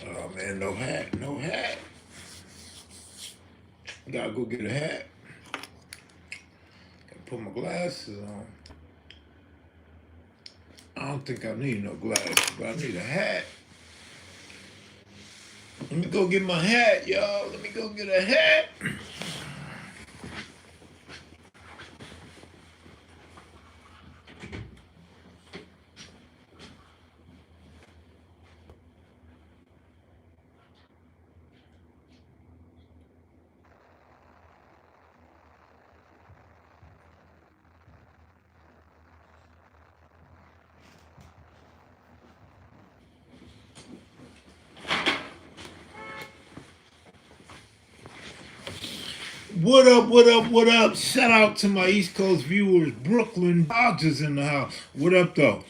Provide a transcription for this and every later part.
Oh man, no hat, no hat. Gotta go get a hat. Gotta put my glasses on. I don't think I need no glasses, but I need a hat. Let me go get my hat, y'all. Let me go get a hat. What up, what up, what up? Shout out to my East Coast viewers. Brooklyn Dodgers in the house. What up, though?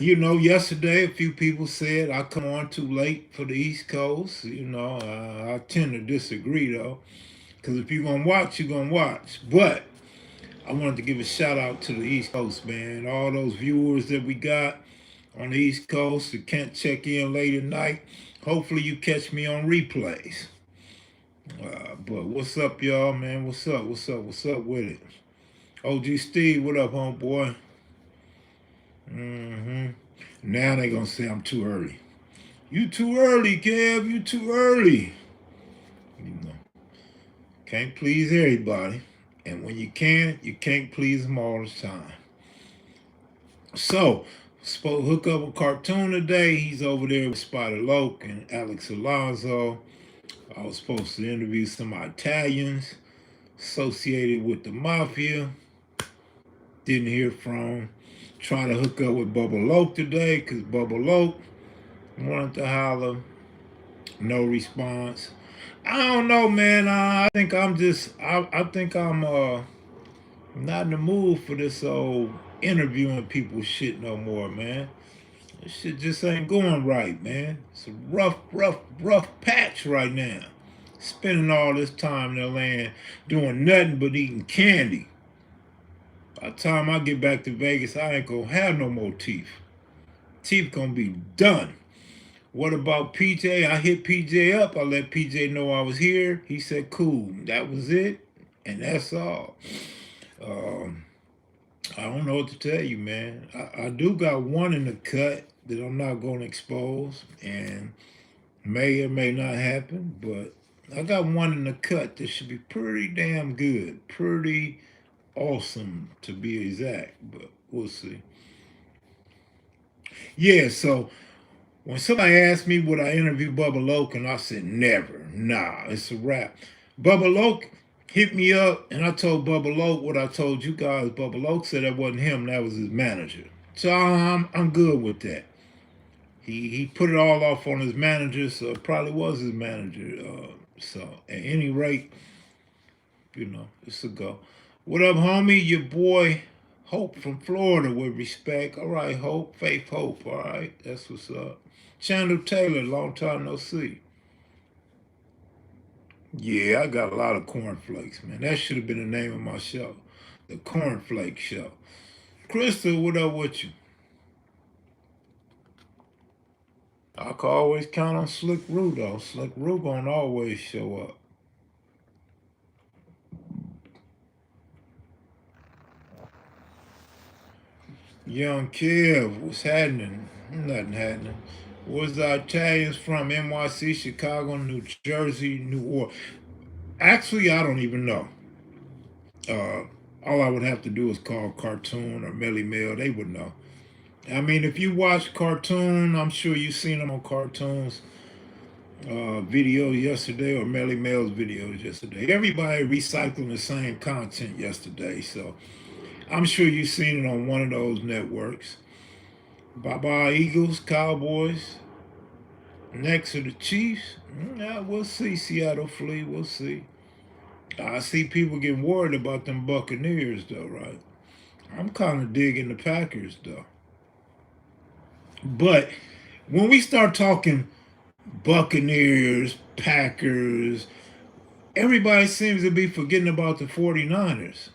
You know, yesterday a few people said I come on too late for the East Coast. You know, I tend to disagree, though. Because if you're going to watch, you're going to watch. But I wanted to give a shout out to the East Coast, man. All those viewers that we got on the East Coast that can't check in late at night. Hopefully you catch me on replays. But what's up, y'all, man? What's up? What's up? What's up with it? OG Steve, what up, homeboy? Mm-hmm. Now they gonna say I'm too early. You too early, Kev. You too early. You know, can't please everybody. And when you can't please them all the time. So, spoke hook up a cartoon today. He's over there with Spider Loke and Alex Alonso. I was supposed to interview some Italians associated with the mafia. Didn't hear from. Trying to hook up with Bubba Loke today because Bubba Loke wanted to holler. No response. I don't know, man. I think I'm just. I think I'm not in the mood for this old interviewing people shit no more, man. This shit just ain't going right, man. It's a rough patch right now. Spending all this time in the land doing nothing but eating candy. By the time I get back to Vegas, I ain't gonna have no more teeth. Teeth gonna be done. What about PJ? I hit PJ up. I let PJ know I was here. He said, cool. That was it. And that's all. Um, I don't know what to tell you, man. I do got one in the cut that I'm not going to expose. And may or may not happen. But I got one in the cut that should be pretty damn good. Pretty awesome, to be exact. But we'll see. Yeah, so when somebody asked me would I interview Bubba Loke, and I said never, nah, it's a wrap. Bubba Loke hit me up, and I told Bubba Loke what I told you guys. Bubba Loke said that wasn't him, that was his manager. So I'm good with that. He put it all off on his manager, so it probably was his manager. So at any rate, you know, it's a go. What up, homie? Your boy Hope from Florida with respect. All right, Hope, Faith Hope. All right, that's what's up. Chandler Taylor, long time no see. Yeah, I got a lot of cornflakes, man. That should have been the name of my show, the Cornflake Show. Crystal, what up with you? I can always count on Slick Roo though. Slick Roo gonna always show up. Young Kev, what's happening? Nothing happening. Where's the Italians from? NYC, Chicago, New Jersey, New York. Actually, I don't even know. Uh, all I would have to do is call Cartoon or Melly Mel. They would know. I mean, if you watch Cartoon, I'm sure you've seen them on Cartoon's video yesterday or Melly Mel's videos yesterday. Everybody recycling the same content yesterday, so I'm sure you've seen it on one of those networks. Bye bye, Eagles, Cowboys. Next to the Chiefs. Yeah, we'll see. Seattle Flea, we'll see. I see people getting worried about them Buccaneers, though, right? I'm kind of digging the Packers, though. But when we start talking Buccaneers, Packers, everybody seems to be forgetting about the 49ers.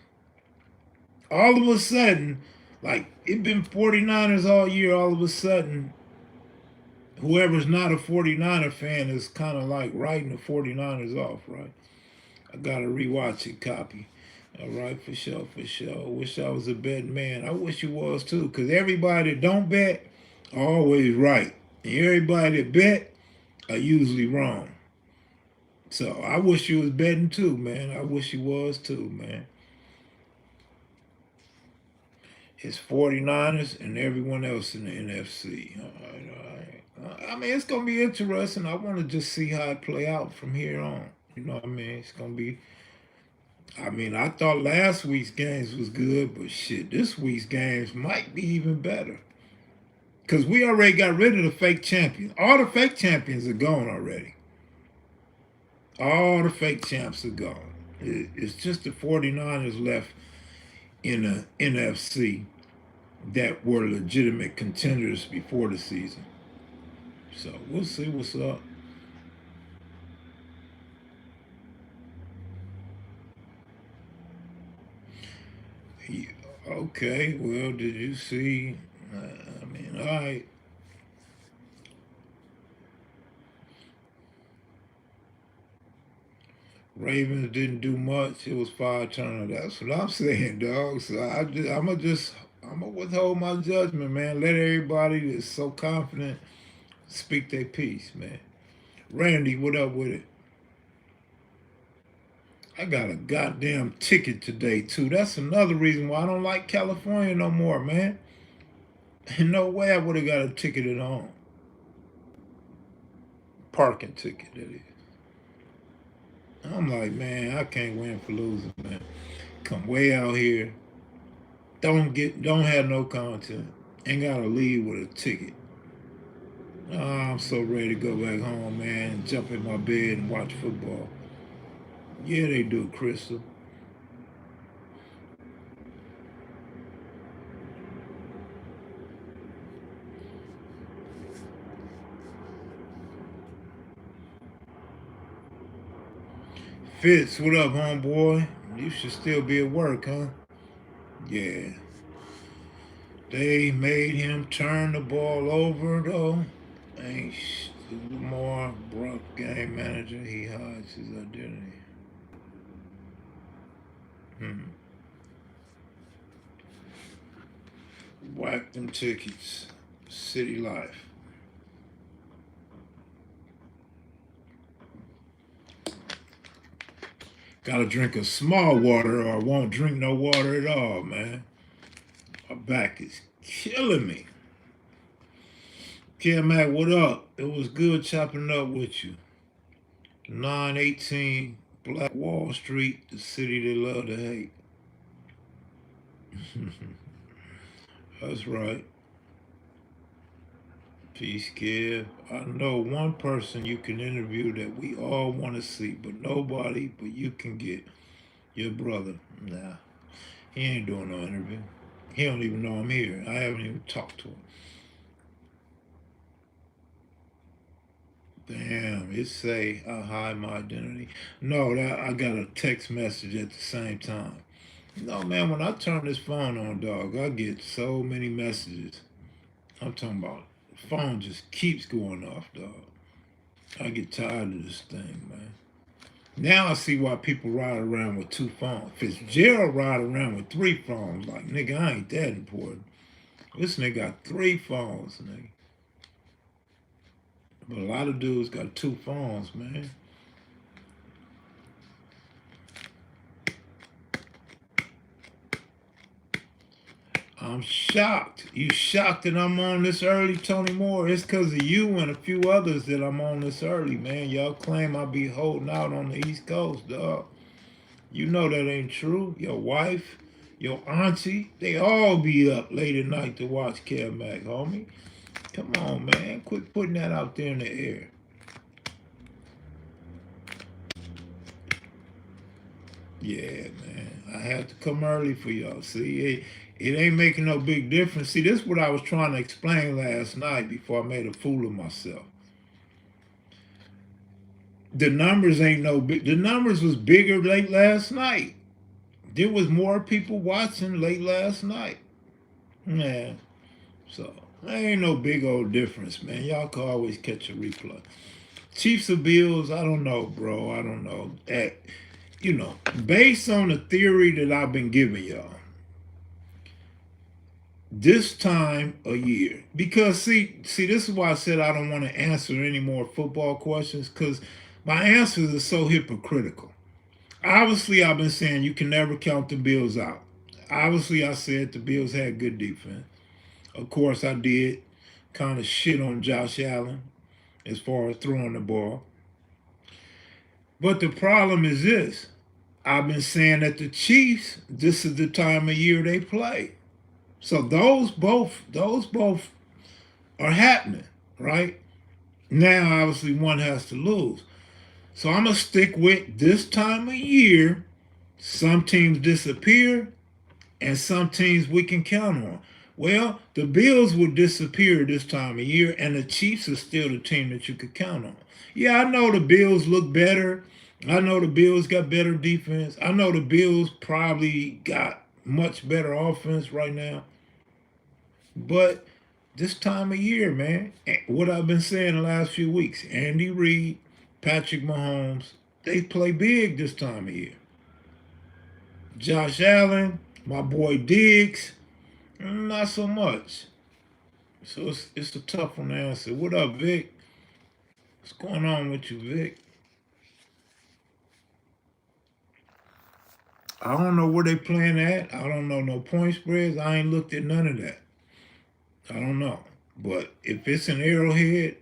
All of a sudden, like, it been 49ers all year, all of a sudden, whoever's not a 49er fan is kind of like writing the 49ers off, right? I gotta rewatch it, copy. All right, for sure, for sure. Wish I was a betting man. I wish you was too, because everybody that don't bet are always right. And everybody that bet are usually wrong. So I wish you was betting too, man. I wish you was too, man. It's 49ers and everyone else in the NFC. All right, all right. I mean, it's going to be interesting. I want to just see how it play out from here on. You know what I mean? It's going to be, I mean, I thought last week's games was good, but shit, this week's games might be even better. Because we already got rid of the fake champions. All the fake champions are gone already. All the fake champs are gone. It's just the 49ers left in the NFC that were legitimate contenders before the season. So we'll see what's up. Okay, well, did you see? I mean, all right. Ravens didn't do much. It was 5 turnovers. That's what I'm saying, dog. So I'm gonna withhold my judgment, man. Let everybody that's so confident speak their piece, man. Randy, what up with it? I got a goddamn ticket today too. That's another reason why I don't like California no more, man. No way I would have got a ticket at home. Parking ticket, that is. I'm like, man, I can't win for losing, man. Come way out here, don't have no content, ain't gotta leave with a ticket. Oh, I'm so ready to go back home, man, and jump in my bed and watch football. Yeah, they do, Crystal. Fitz, what up, homeboy? You should still be at work, huh? Yeah. They made him turn the ball over, though. Ain't Lamar Brock game manager. He hides his identity. Hmm. Whack them tickets. City life. Gotta drink a small water or I won't drink no water at all, man. My back is killing me. Mac, what up? It was good chopping it up with you. 918 Black Wall Street, the city they love to hate. That's right. Peace, Kev. I know one person you can interview that we all want to see, but nobody but you can get. Your brother. Nah, he ain't doing no interview. He don't even know I'm here. I haven't even talked to him. Damn, it say I hide my identity. No, that I got a text message at the same time. No, man, when I turn this phone on, dog, I get so many messages. I'm talking about the phone just keeps going off, dog. I get tired of this thing, man. Now I see why people ride around with 2 phones. Fitzgerald ride around with 3 phones. Like, nigga, I ain't that important. This nigga got 3 phones, nigga. But a lot of dudes got 2 phones, man. I'm shocked. You shocked that I'm on this early, Tony Moore? It's because of you and a few others that I'm on this early, man. Y'all claim I be holding out on the East Coast, dog. You know that ain't true. Your wife, your auntie, they all be up late at night to watch Kev Mac, homie. Come on, man. Quit putting that out there in the air. Yeah, man. I had to come early for y'all. See, it ain't making no big difference. See, this is what I was trying to explain last night before I made a fool of myself. The numbers ain't no big. The numbers was bigger late last night. There was more people watching late last night. Yeah. So There ain't no big old difference, man. Y'all can always catch a replay. Chiefs or Bills, I don't know, bro. I don't know. Based on the theory that I've been giving y'all, this time a year. Because this is why I said I don't want to answer any more football questions, because my answers are so hypocritical. Obviously, I've been saying you can never count the Bills out. Obviously, I said the Bills had good defense. Of course, I did kind of shit on Josh Allen as far as throwing the ball. But the problem is this. I've been saying that the Chiefs, this is the time of year they play. So those both are happening, right? Now, obviously, one has to lose. So I'm going to stick with this time of year. Some teams disappear, and some teams we can count on. Well, the Bills will disappear this time of year, and the Chiefs are still the team that you could count on. Yeah, I know the Bills look better. I know the Bills got better defense. I know the Bills probably got much better offense right now. But this time of year, man, what I've been saying the last few weeks, Andy Reid, Patrick Mahomes, they play big this time of year. Josh Allen, my boy Diggs, not so much. So it's a tough one to answer. What up, Vic? What's going on with you, Vic? I don't know where they playing at. I don't know no point spreads. I ain't looked at none of that. I don't know. But if it's an Arrowhead,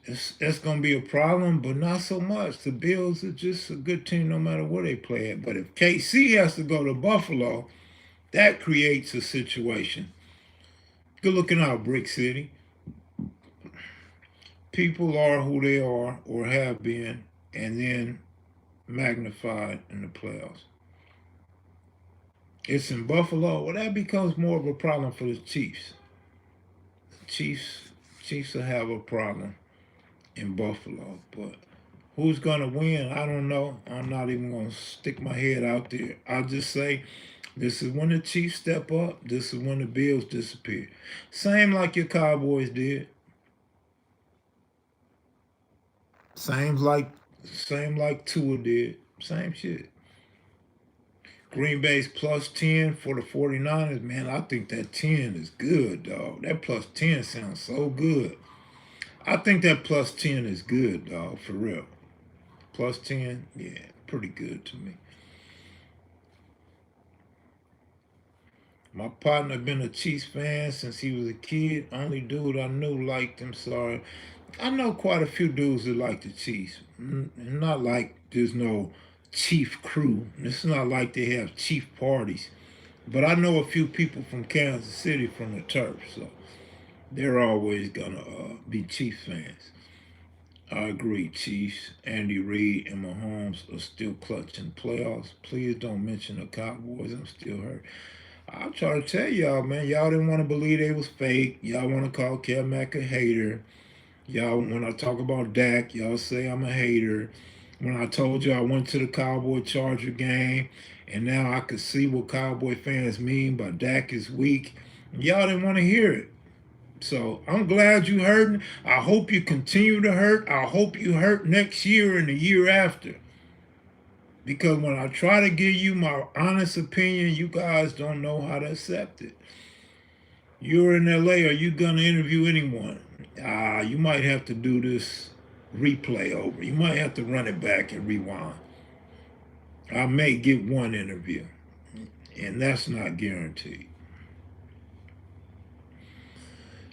that's going to be a problem, but not so much. The Bills are just a good team no matter where they play at. But if KC has to go to Buffalo, that creates a situation. Good looking out, Brick City. People are who they are or have been, and then magnified in the playoffs. It's in Buffalo. Well, that becomes more of a problem for the Chiefs. Chiefs will have a problem in Buffalo, but who's gonna win? I don't know. I'm not even gonna stick my head out there. I'll just say this is when the Chiefs step up. This is when the Bills disappear. Same like your Cowboys did. Same like Tua did. Same shit. Green Bay's plus 10 for the 49ers. Man, I think that 10 is good, dog. That plus 10 sounds so good. I think that plus 10 is good, dog, for real. Plus 10, yeah, pretty good to me. My partner been a Chiefs fan since he was a kid. Only dude I knew liked him. Sorry. I know quite a few dudes that like the Chiefs. Not like there's no Chief crew. It's not like they have Chief parties. But I know a few people from Kansas City from the turf, so they're always gonna be Chiefs fans. I agree, Chiefs, Andy Reid, and Mahomes are still clutching playoffs. Please don't mention the Cowboys. I'm still hurt. I'll try to tell y'all, man. Y'all didn't want to believe they was fake. Y'all want to call Kevmac a hater. Y'all, when I talk about Dak, y'all say I'm a hater. When I told you I went to the Cowboy Charger game, and now I could see what Cowboy fans mean by Dak is weak, y'all didn't want to hear it. So I'm glad you hurting. I hope you continue to hurt. I hope you hurt next year and the year after. Because when I try to give you my honest opinion, you guys don't know how to accept it. You're in LA. Are you going to interview anyone? You might have to do this replay over. You might have to run it back and rewind. I may get one interview, and that's not guaranteed.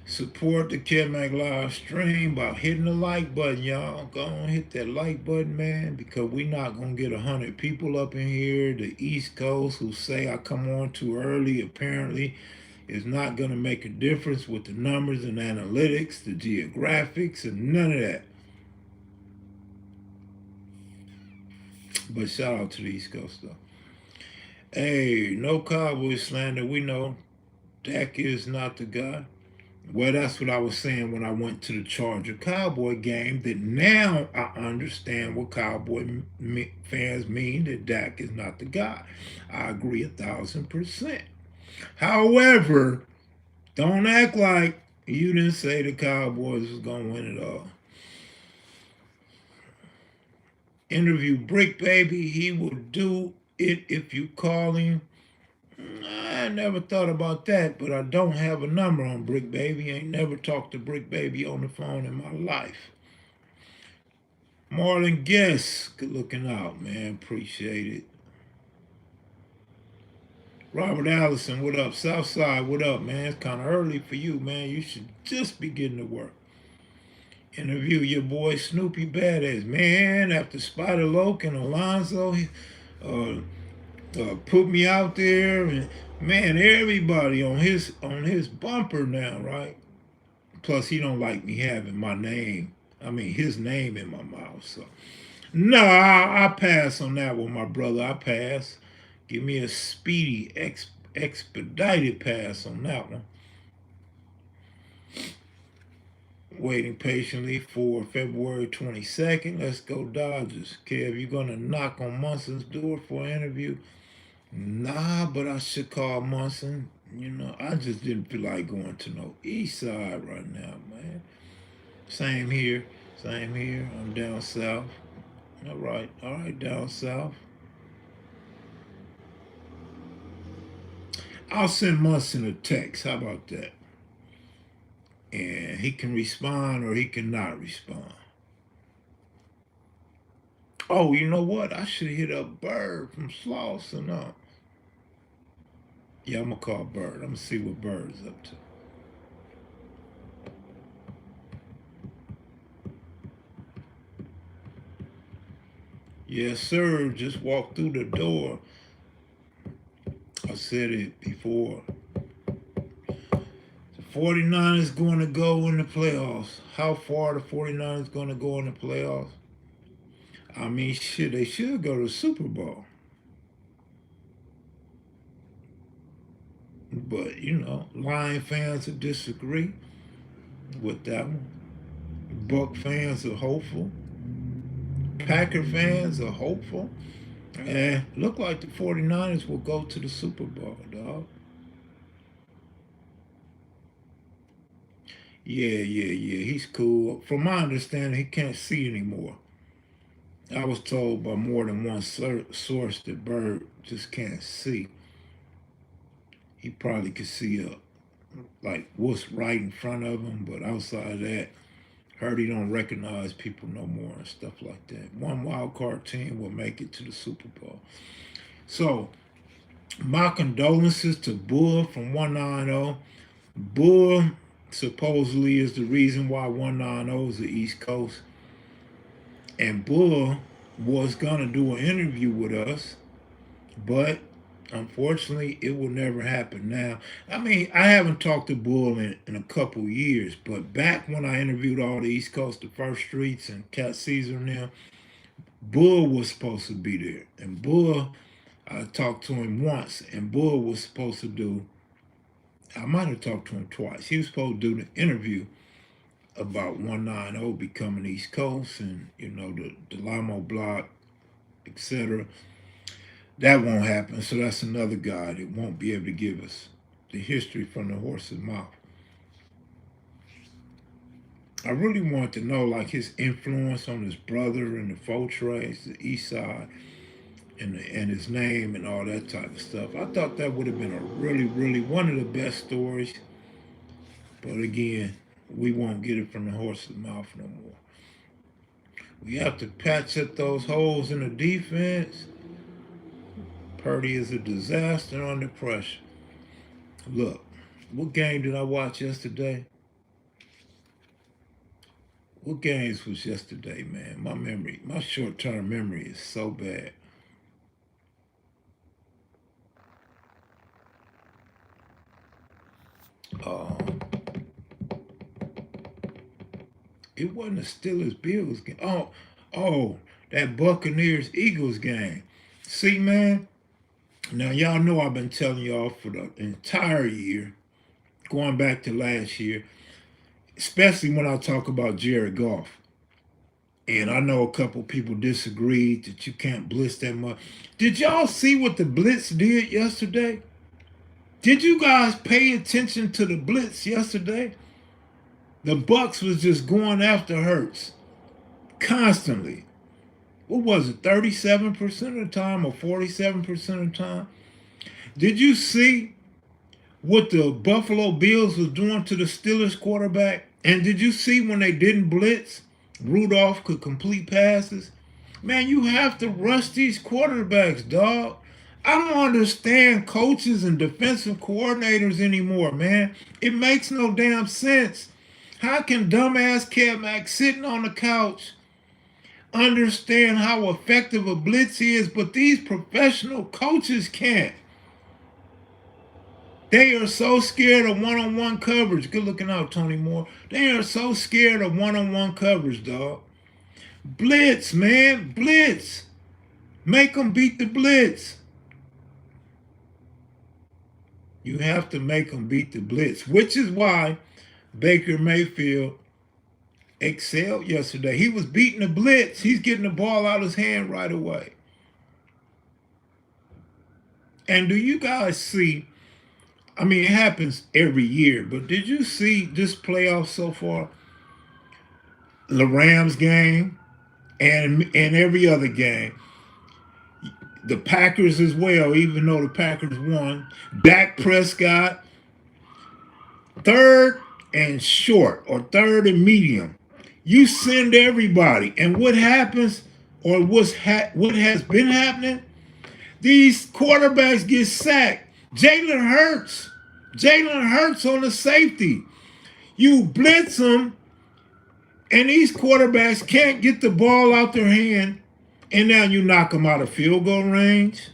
Support the KevMac live stream by hitting the like button, y'all. Go on, hit that like button, man, because we're not going to get 100 people up in here. The East Coast who say I come on too early, apparently, is not going to make a difference with the numbers and analytics, the geographics, and none of that. But shout out to the East Coast, though. Hey, no Cowboy slander. We know Dak is not the guy. Well, that's what I was saying when I went to the Charger Cowboy game, that now I understand what Cowboy fans mean, that Dak is not the guy. I agree 1,000%. However, Don't act like you didn't say the Cowboys was gonna win it all. Interview Brick Baby. He will do it if you call him. I never thought about that, but I don't have a number on Brick Baby. Ain't never talked to Brick Baby on the phone in my life. Marlon Guest, good looking out, man. Appreciate it. Robert Allison, what up? Southside, what up, man? It's kind of early for you, man. You should just be getting to work. Interview your boy Snoopy Badass, man. After Spider Loke and Alonzo, uh, put me out there, and man, everybody on his bumper now, right? Plus, he don't like me having my name. I mean, his name in my mouth. So, no, I pass on that one, my brother. I pass. Give me a speedy, expedited pass on that one. Waiting patiently for February 22nd. Let's go Dodgers. Kev, you gonna knock on Munson's door for an interview? Nah, but I should call Munson. You know, I just didn't feel like going to no east side right now, man. Same here. Same here. I'm down south. All right, down south. I'll send Munson a text. How about that? And he can respond or he cannot respond. Oh, you know what? I should hit up Bird from Slauson. Yeah, I'm gonna call Bird. I'm gonna see what Bird is up to. Yes, sir. Just walked through the door. I said it before. The 49ers going to go in the playoffs. How far the 49ers going to go in the playoffs? I mean, shit, they should go to the Super Bowl. But, you know, Lion fans will disagree with that one. Buck fans are hopeful. Packer fans are hopeful. And look like the 49ers will go to the Super Bowl, dog. Yeah. He's cool. From my understanding, he can't see anymore. I was told by more than one source that Bird just can't see. He probably could see like what's right in front of him, but outside of that, heard he don't recognize people no more and stuff like that. One wild card team will make it to the Super Bowl. So my condolences to Bull from 190. Bull supposedly is the reason why 190 is the East Coast. And Bull was gonna do an interview with us, but unfortunately it will never happen now. I mean, I haven't talked to Bull in a couple years, but back when I interviewed all the East Coast, the First Streets and Cat Caesar now, Bull was supposed to be there. And Bull, I talked to him once, and Bull was supposed to do, I might have talked to him twice. He was supposed to do the interview about 190 becoming East Coast and, you know, the Limo block, etc. That won't happen. So that's another guy that won't be able to give us the history from the horse's mouth. I really want to know like his influence on his brother and the Faux Trays, the East Side, and his name and all that type of stuff. I thought that would have been a really one of the best stories. But again, we won't get it from the horse's mouth no more. We have to patch up those holes in the defense. Purdy is a disaster under pressure. Look, what game did I watch yesterday? What games was yesterday, man? My short-term memory is so bad. Uh, it wasn't the Steelers Bills game. Oh, that Buccaneers Eagles game. See, man. Now y'all know I've been telling y'all for the entire year, going back to last year, especially when I talk about Jared Goff. And I know a couple people disagreed that you can't blitz that much. Did y'all see what the blitz did yesterday? Did you guys pay attention to the blitz yesterday? The Bucks was just going after Hurts constantly. What was it, 37% of the time or 47% of the time? Did you see what the Buffalo Bills was doing to the Steelers quarterback? And did you see when they didn't blitz, Rudolph could complete passes? Man, you have to rush these quarterbacks, dog. I don't understand coaches and defensive coordinators anymore, man. It makes no damn sense. How can dumbass Kevmac sitting on the couch understand how effective a blitz is, but these professional coaches can't? They are so scared of one-on-one coverage. Good looking out, Tony Moore. They are so scared of one-on-one coverage, dog. Blitz, man. Blitz. Make them beat the blitz. You have to make them beat the blitz, which is why Baker Mayfield excelled yesterday. He was beating the blitz. He's getting the ball out of his hand right away. And do you guys see, I mean, it happens every year, but did you see this playoff so far? The Rams game and every other game. The Packers as well, even though the Packers won. Dak Prescott, third and short or third and medium. You send everybody. And what happens, or what has been happening, these quarterbacks get sacked. Jalen Hurts on the safety. You blitz them, and these quarterbacks can't get the ball out their hand, and now you knock them out of field goal range.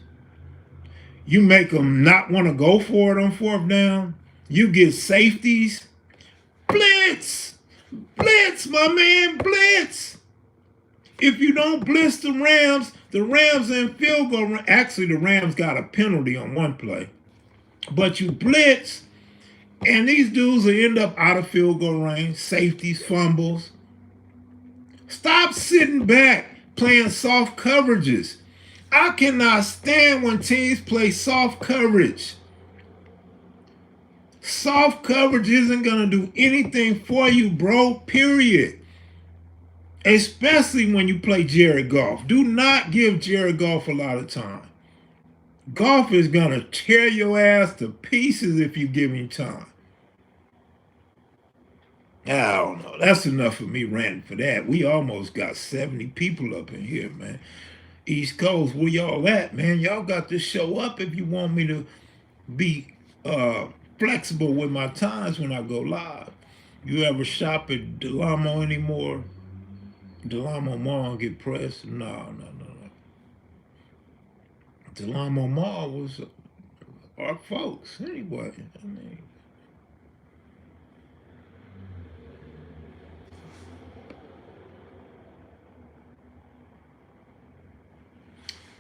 You make them not want to go for it on fourth down. You get safeties. Blitz! Blitz, my man, blitz! If you don't blitz the Rams are in field goal range. Actually, the Rams got a penalty on one play. But you blitz, and these dudes will end up out of field goal range. Safeties, fumbles. Stop sitting back playing soft coverages. I cannot stand when teams play soft coverage. Soft coverage isn't going to do anything for you, bro, period. Especially when you play Jared Goff. Do not give Jared Goff a lot of time. Goff is going to tear your ass to pieces if you give him time. I don't know. That's enough of me ranting for that. We almost got 70 people up in here, man. East Coast, where y'all at, man? Y'all got to show up if you want me to be flexible with my times when I go live. You ever shop at Delamo anymore? Delamo Mall and get pressed? No. Delamo Mall was our folks. Anyway, I mean,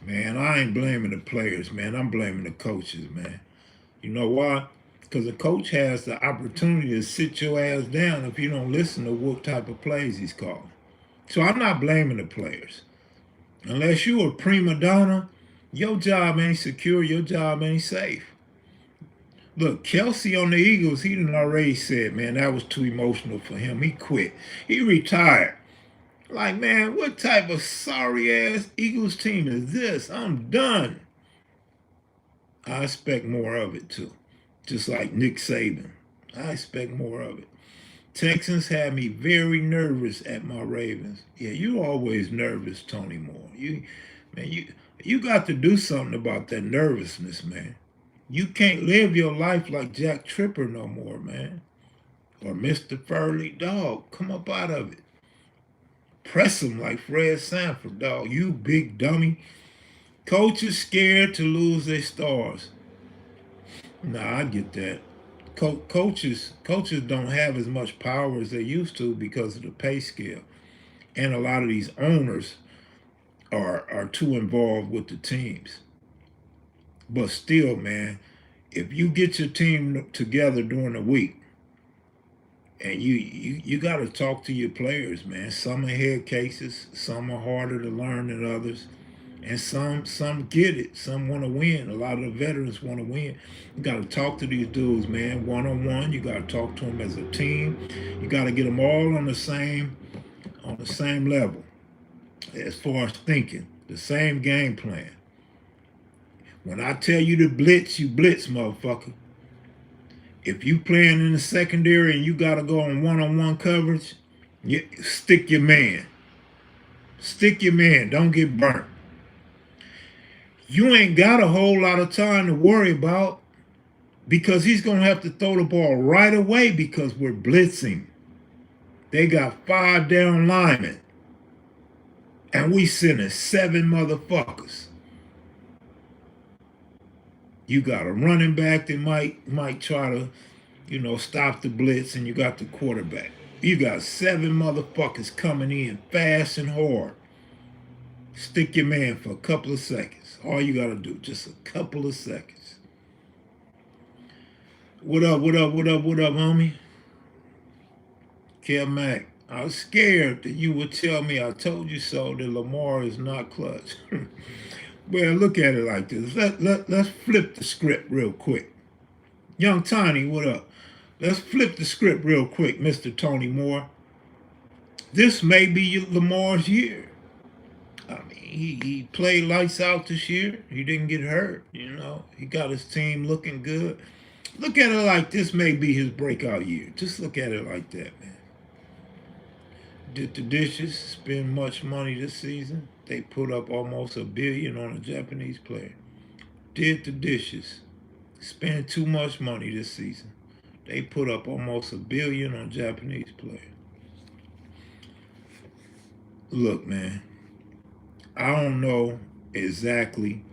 man, I ain't blaming the players, man. I'm blaming the coaches, man. You know why? Because the coach has the opportunity to sit your ass down if you don't listen to what type of plays he's calling. So I'm not blaming the players. Unless you a prima donna, your job ain't secure, your job ain't safe. Look, Kelsey on the Eagles, he done already said, man, that was too emotional for him. He quit. He retired. Like, man, what type of sorry-ass Eagles team is this? I'm done. I expect more of it, too. Just like Nick Saban. I expect more of it. Texans had me very nervous at my Ravens. Yeah, you always nervous, Tony Moore. You got to do something about that nervousness, man. You can't live your life like Jack Tripper no more, man. Or Mr. Furley. Dog, come up out of it. Press him like Fred Sanford, dog. You big dummy. Coaches scared to lose their stars. Nah, I get that. Coaches don't have as much power as they used to because of the pay scale. And a lot of these owners are too involved with the teams. But still, man, if you get your team together during the week, and you got to talk to your players, man. Some are head cases, some are harder to learn than others. And some get it. Some want to win. A lot of the veterans want to win. You got to talk to these dudes, man, one on one. You got to talk to them as a team. You got to get them all on the same level as far as thinking, the same game plan. When I tell you to blitz, you blitz, motherfucker. If you playing in the secondary and you got to go on one-on-one coverage, stick your man. Stick your man. Don't get burnt. You ain't got a whole lot of time to worry about because he's going to have to throw the ball right away because we're blitzing. They got 5 down linemen. And we sending 7 motherfuckers. You got a running back that might try to, stop the blitz, and you got the quarterback. You got 7 motherfuckers coming in fast and hard. Stick your man for a couple of seconds. All you got to do, just a couple of seconds. What up, homie? Kev Mac, I was scared that you would tell me I told you so that Lamar is not clutch. Well, look at it like this. Let's flip the script real quick. Young Tiny, what up? Let's flip the script real quick, Mr. Tony Moore. This may be Lamar's year. I mean, he played lights out this year. He didn't get hurt, He got his team looking good. Look at it like this may be his breakout year. Just look at it like that, man. Did the dishes spend much money this season? They put up almost $1 billion on a Japanese player. Did the dishes spend too much money this season? They put up almost $1 billion on a Japanese player. Look, man, I don't know exactly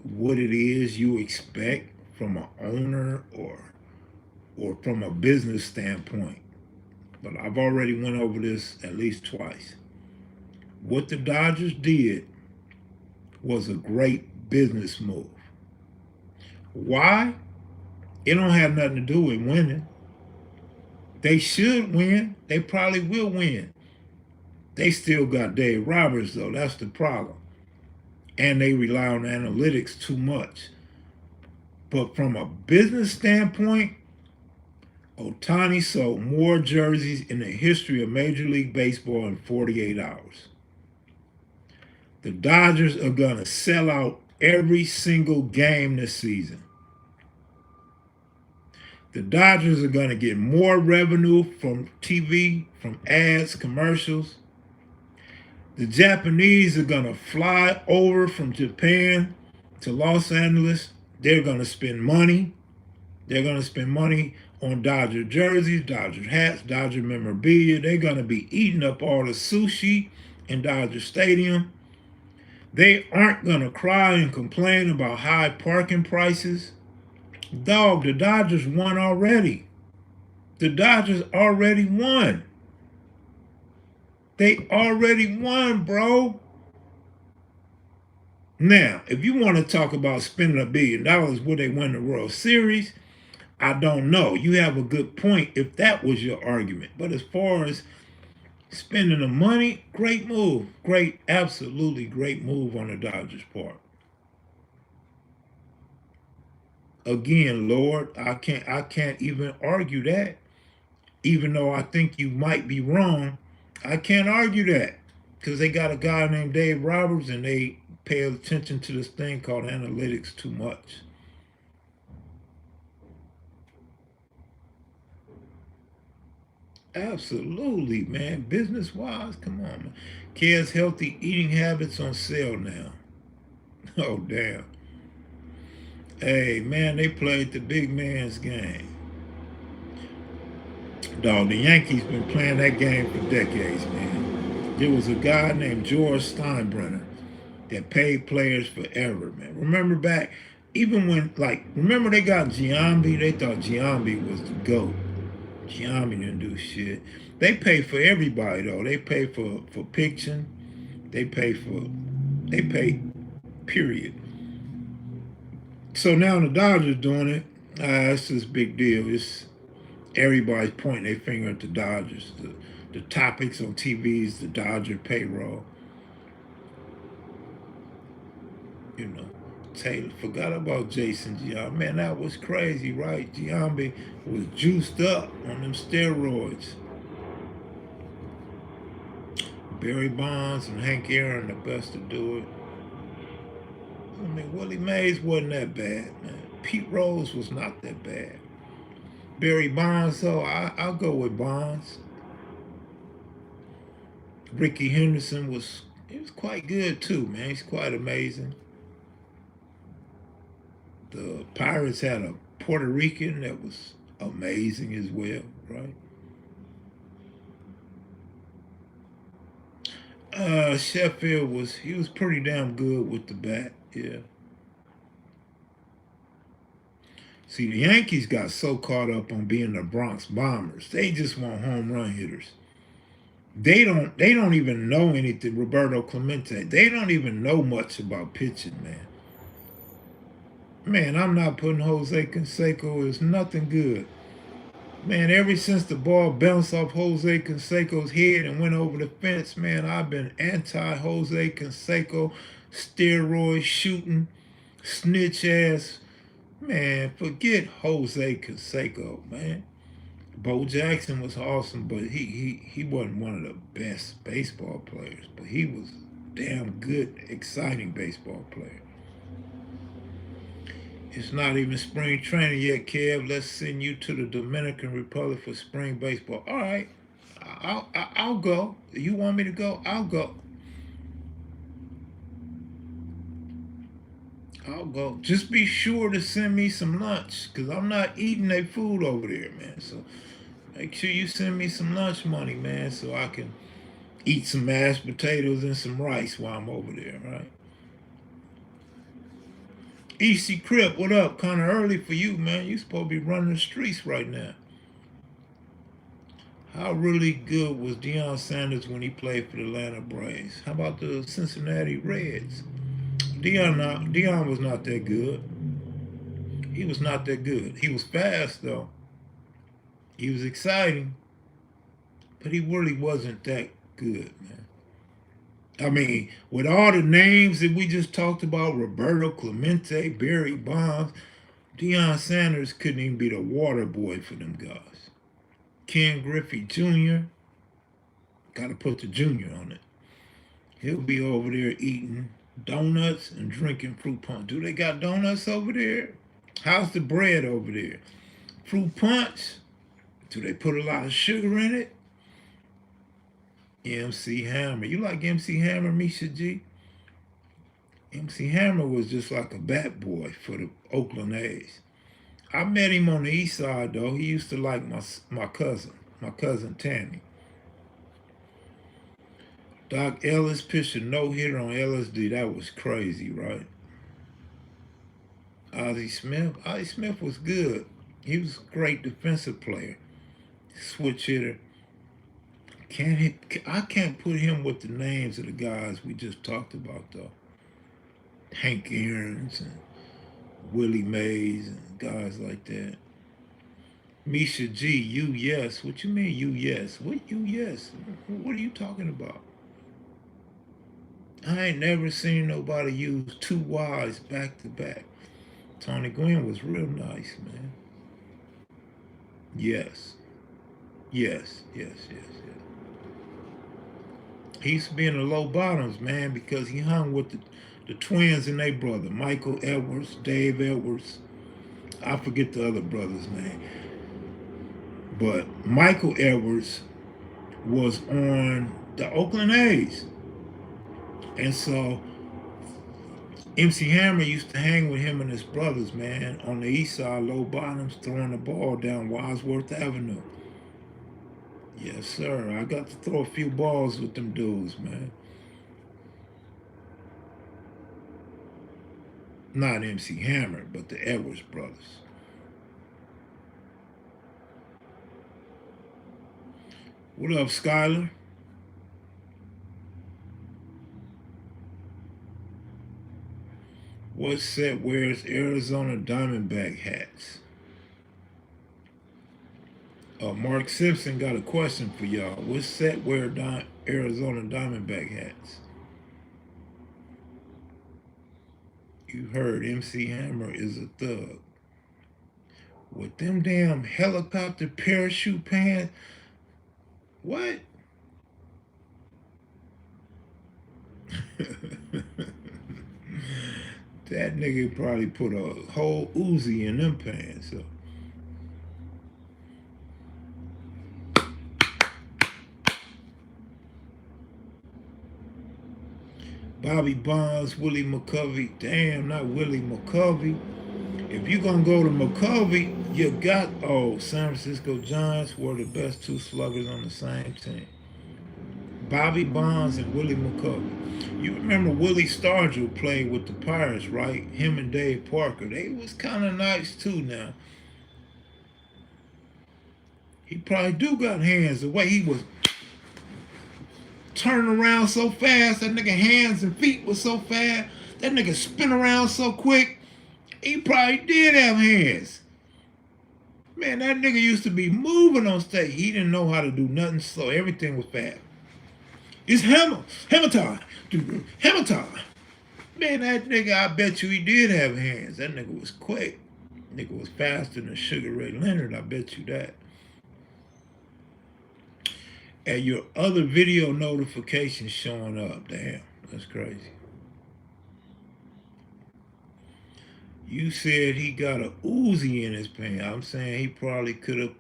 what it is you expect from an owner or from a business standpoint, but I've already went over this at least twice. What the Dodgers did was a great business move. Why? It don't have nothing to do with winning. They should win. They probably will win. They still got Dave Roberts, though. That's the problem. And they rely on analytics too much. But from a business standpoint, Ohtani sold more jerseys in the history of Major League Baseball in 48 hours. The Dodgers are going to sell out every single game this season. The Dodgers are going to get more revenue from TV, from ads, commercials. The Japanese are going to fly over from Japan to Los Angeles. They're going to spend money. They're going to spend money on Dodger jerseys, Dodger hats, Dodger memorabilia. They're going to be eating up all the sushi in Dodger Stadium. They aren't going to cry and complain about high parking prices. Dog, the Dodgers won already. The Dodgers already won. They already won, bro. Now, if you want to talk about spending $1 billion, would they win the World Series? I don't know. You have a good point if that was your argument. But as far as spending the money, great move. Great, absolutely great move on the Dodgers' part. Again, Lord, I can't even argue that. Even though I think you might be wrong, I can't argue that. Because they got a guy named Dave Roberts and they pay attention to this thing called analytics too much. Absolutely, man. Business-wise, come on, man. Kids' healthy eating habits on sale now. Oh, damn. Hey, man, they played the big man's game. Dog, the Yankees been playing that game for decades, man. There was a guy named George Steinbrenner that paid players forever, man. Remember back, even when, remember they got Giambi? They thought Giambi was the GOAT. Giambi didn't do shit. They pay for everybody, though. They pay for pitching. They pay, period. So now the Dodgers doing it. It's this big deal. Everybody's pointing their finger at the Dodgers. The topics on TV is the Dodger payroll. You know, Taylor forgot about Jason Giambi. Man, that was crazy, right? Giambi was juiced up on them steroids. Barry Bonds and Hank Aaron, the best to do it. I mean, Willie Mays wasn't that bad, man. Pete Rose was not that bad. Barry Bonds, though, I'll go with Bonds. Ricky Henderson he was quite good too, man. He's quite amazing. The Pirates had a Puerto Rican that was amazing as well, right? Sheffield he was pretty damn good with the bat, yeah. See, the Yankees got so caught up on being the Bronx Bombers, they just want home run hitters. They don't even know anything. Roberto Clemente, they don't even know much about pitching, man. Man, I'm not putting Jose Canseco as nothing good. Man, ever since the ball bounced off Jose Canseco's head and went over the fence, man, I've been anti-Jose Canseco, steroid shooting, snitch ass. Man, forget Jose Canseco, man. Bo Jackson was awesome, but he wasn't one of the best baseball players. But he was a damn good, exciting baseball player. It's not even spring training yet, Kev. Let's send you to the Dominican Republic for spring baseball. All right, I'll go. You want me to go? I'll go. I'll go. Just be sure to send me some lunch, because I'm not eating their food over there, man. So make sure you send me some lunch money, man, so I can eat some mashed potatoes and some rice while I'm over there, right? EC Crip, what up? Kind of early for you, man. You supposed to be running the streets right now. How really good was Deion Sanders when he played for the Atlanta Braves? How about the Cincinnati Reds? Deion was not that good. He was not that good. He was fast, though. He was exciting. But he really wasn't that good, man. I mean, with all the names that we just talked about, Roberto Clemente, Barry Bonds, Deion Sanders couldn't even be the water boy for them guys. Ken Griffey Jr., got to put the junior on it. He'll be over there eating donuts and drinking fruit punch. Do they got donuts over there? How's the bread over there? Fruit punch? Do they put a lot of sugar in it? MC Hammer. You like MC Hammer, Misha G? MC Hammer was just like a bat boy for the Oakland A's. I met him on the east side, though. He used to like my cousin Tammy. Doc Ellis pitched a no-hitter on LSD. That was crazy, right? Ozzie Smith was good. He was a great defensive player. Switch hitter. I can't put him with the names of the guys we just talked about, though. Hank Aaron's and Willie Mays and guys like that. Misha G, you yes. What you mean you yes? What you yes? What are you talking about? I ain't never seen nobody use two Y's back to back. Tony Gwynn was real nice, man. Yes. Yes. He used to be in the low bottoms, man, because he hung with the twins and their brother, Michael Edwards, Dave Edwards. I forget the other brother's name. But Michael Edwards was on the Oakland A's. And so MC Hammer used to hang with him and his brothers, man, on the east side, low bottoms, throwing the ball down Wadsworth Avenue. Yes, sir. I got to throw a few balls with them dudes, man. Not MC Hammer, but the Edwards brothers. What up, Skyler? What set wears Arizona Diamondback hats? Mark Simpson got a question for y'all. What set wear Arizona Diamondback hats? You heard MC Hammer is a thug. With them damn helicopter parachute pants. What? That nigga probably put a whole Uzi in them pants. So. Bobby Bonds, Willie McCovey. Damn, not Willie McCovey. If you're going to go to McCovey, you got, San Francisco Giants were the best two sluggers on the same team. Bobby Bonds and Willie McCovey. You remember Willie Stargell played with the Pirates, right? Him and Dave Parker. They was kind of nice too now. He probably do got hands. The way he was turning around so fast, that nigga hands and feet was so fast, that nigga spin around so quick, he probably did have hands. Man, that nigga used to be moving on stage. He didn't know how to do nothing slow. Everything was fast. It's hammer time, hammer time. Man, that nigga, I bet you he did have hands. That nigga was quick. Nigga was faster than Sugar Ray Leonard, I bet you that. And your other video notifications showing up. Damn, that's crazy. You said he got a Uzi in his pants. I'm saying he probably could have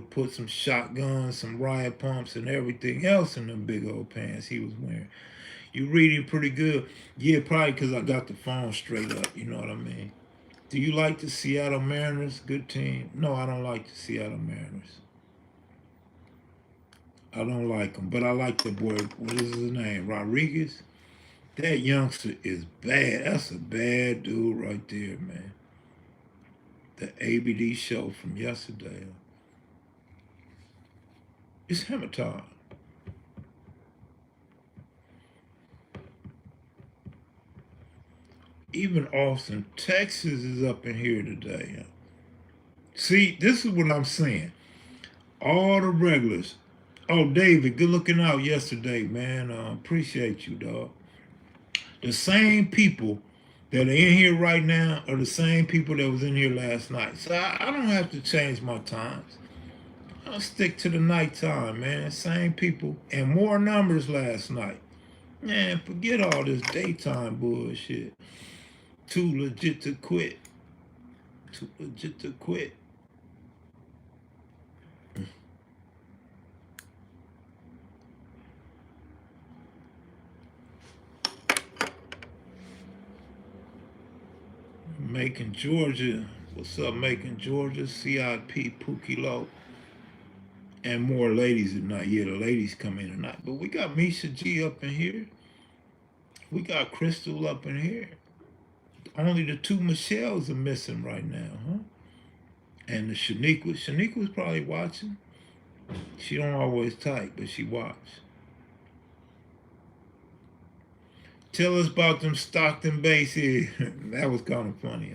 put some shotguns, some riot pumps, and everything else in them big old pants he was wearing. You reading pretty good. Yeah, probably because I got the phone straight up. You know what I mean? Do you like the Seattle Mariners? Good team. No, I don't like the Seattle Mariners. I don't like him, but I like the boy. What is his name? Rodriguez. That youngster is bad. That's a bad dude right there, man. The ABD show from yesterday. It's hammer time. Even Austin, Texas is up in here today. See, this is what I'm saying. All the regulars. Oh, David, good looking out yesterday, man. Appreciate you, dog. The same people that are in here right now are the same people that was in here last night. So I don't have to change my times. I'll stick to the nighttime, man. Same people and more numbers last night. Man, forget all this daytime bullshit. Too legit to quit. Too legit to quit. Macon, Georgia. What's up, Macon, Georgia? CIP, Pookie Low. And more ladies tonight. Yeah, the ladies come in tonight. But we got Misha G up in here. We got Crystal up in here. Only the two Michelles are missing right now, huh? And the Shaniqua. Shaniqua's probably watching. She don't always type, but she watch. Tell us about them Stockton bases. That was kind of funny.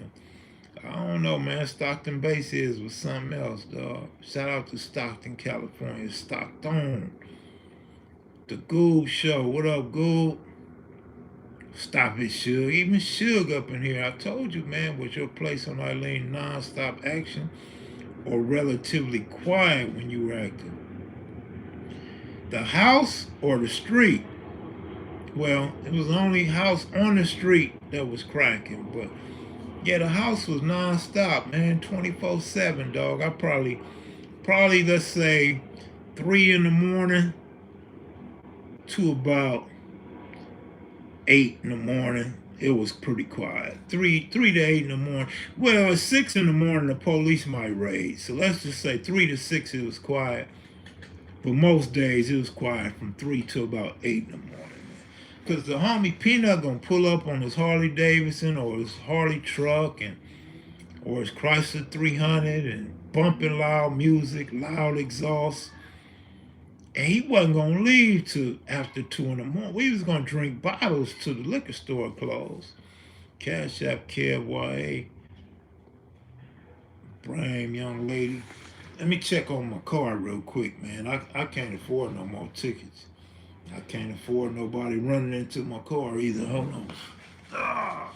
I don't know, man. Stockton bases was something else, dog. Shout out to Stockton, California. Stockton. The Goob Show. What up, Goob? Stop it, Suge. Even Suge up in here. I told you, man, was your place on Eileen non-stop action or relatively quiet when you were acting? The house or the street? Well, it was the only house on the street that was cracking. But, yeah, the house was non-stop, man, 24/7, dog. I probably, let's say, 3 in the morning to about 8 in the morning. It was pretty quiet. 3 to 8 in the morning. Well, at 6 in the morning, the police might raid. So let's just say 3 to 6, it was quiet. But most days, it was quiet from 3 to about 8 in the morning. Because the homie Peanut gonna pull up on his Harley Davidson or his Harley truck or his Chrysler 300 and bumping loud music, loud exhaust. And he wasn't gonna leave till after 2 in the morning. We was gonna drink bottles till the liquor store closed. Cash App, KFYA, Brame, young lady. Let me check on my car real quick, man. I can't afford no more tickets. I can't afford nobody running into my car either. Hold on.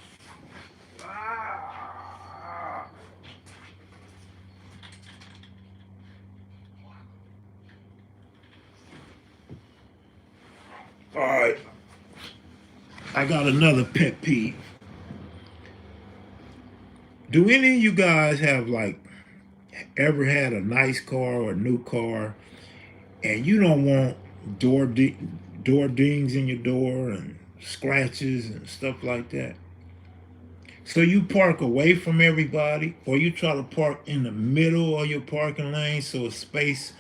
All right, I got another pet peeve. Do any of you guys have like ever had a nice car or a new car, and you don't want door di- door dings in your door and scratches and stuff like that? So you park away from everybody, or you try to park in the middle of your parking lane so it's space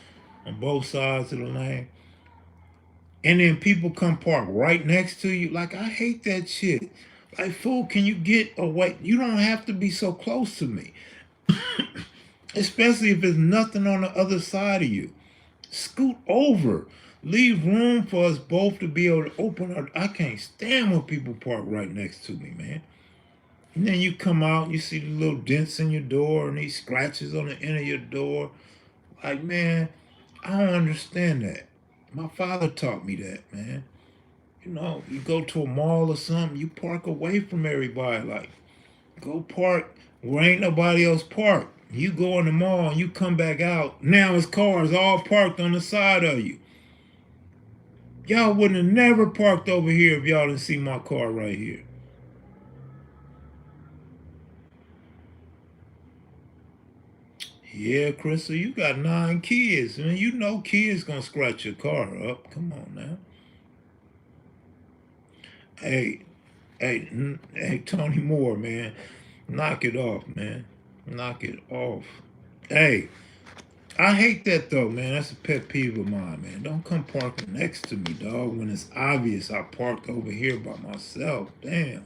on both sides of the lane. And then people come park right next to you. Like, I hate that shit. Like, fool, can you get away? You don't have to be so close to me, especially if there's nothing on the other side of you. Scoot over. Leave room for us both to be able to open our. I can't stand when people park right next to me, man. And then you come out, you see the little dents in your door and these scratches on the end of your door. Like, man, I don't understand that. My father taught me that, man. You know, you go to a mall or something, you park away from everybody. Like, go park where ain't nobody else parked. You go in the mall and you come back out. Now it's cars all parked on the side of you. Y'all wouldn't have never parked over here if y'all didn't see my car right here. Yeah, Crystal, you got 9 kids. Man, you know kids gonna scratch your car up. Come on now. Hey, hey, Tony Moore, man. Knock it off, man. Knock it off. Hey, I hate that though, man. That's a pet peeve of mine, man. Don't come parking next to me, dog, when it's obvious I parked over here by myself. Damn.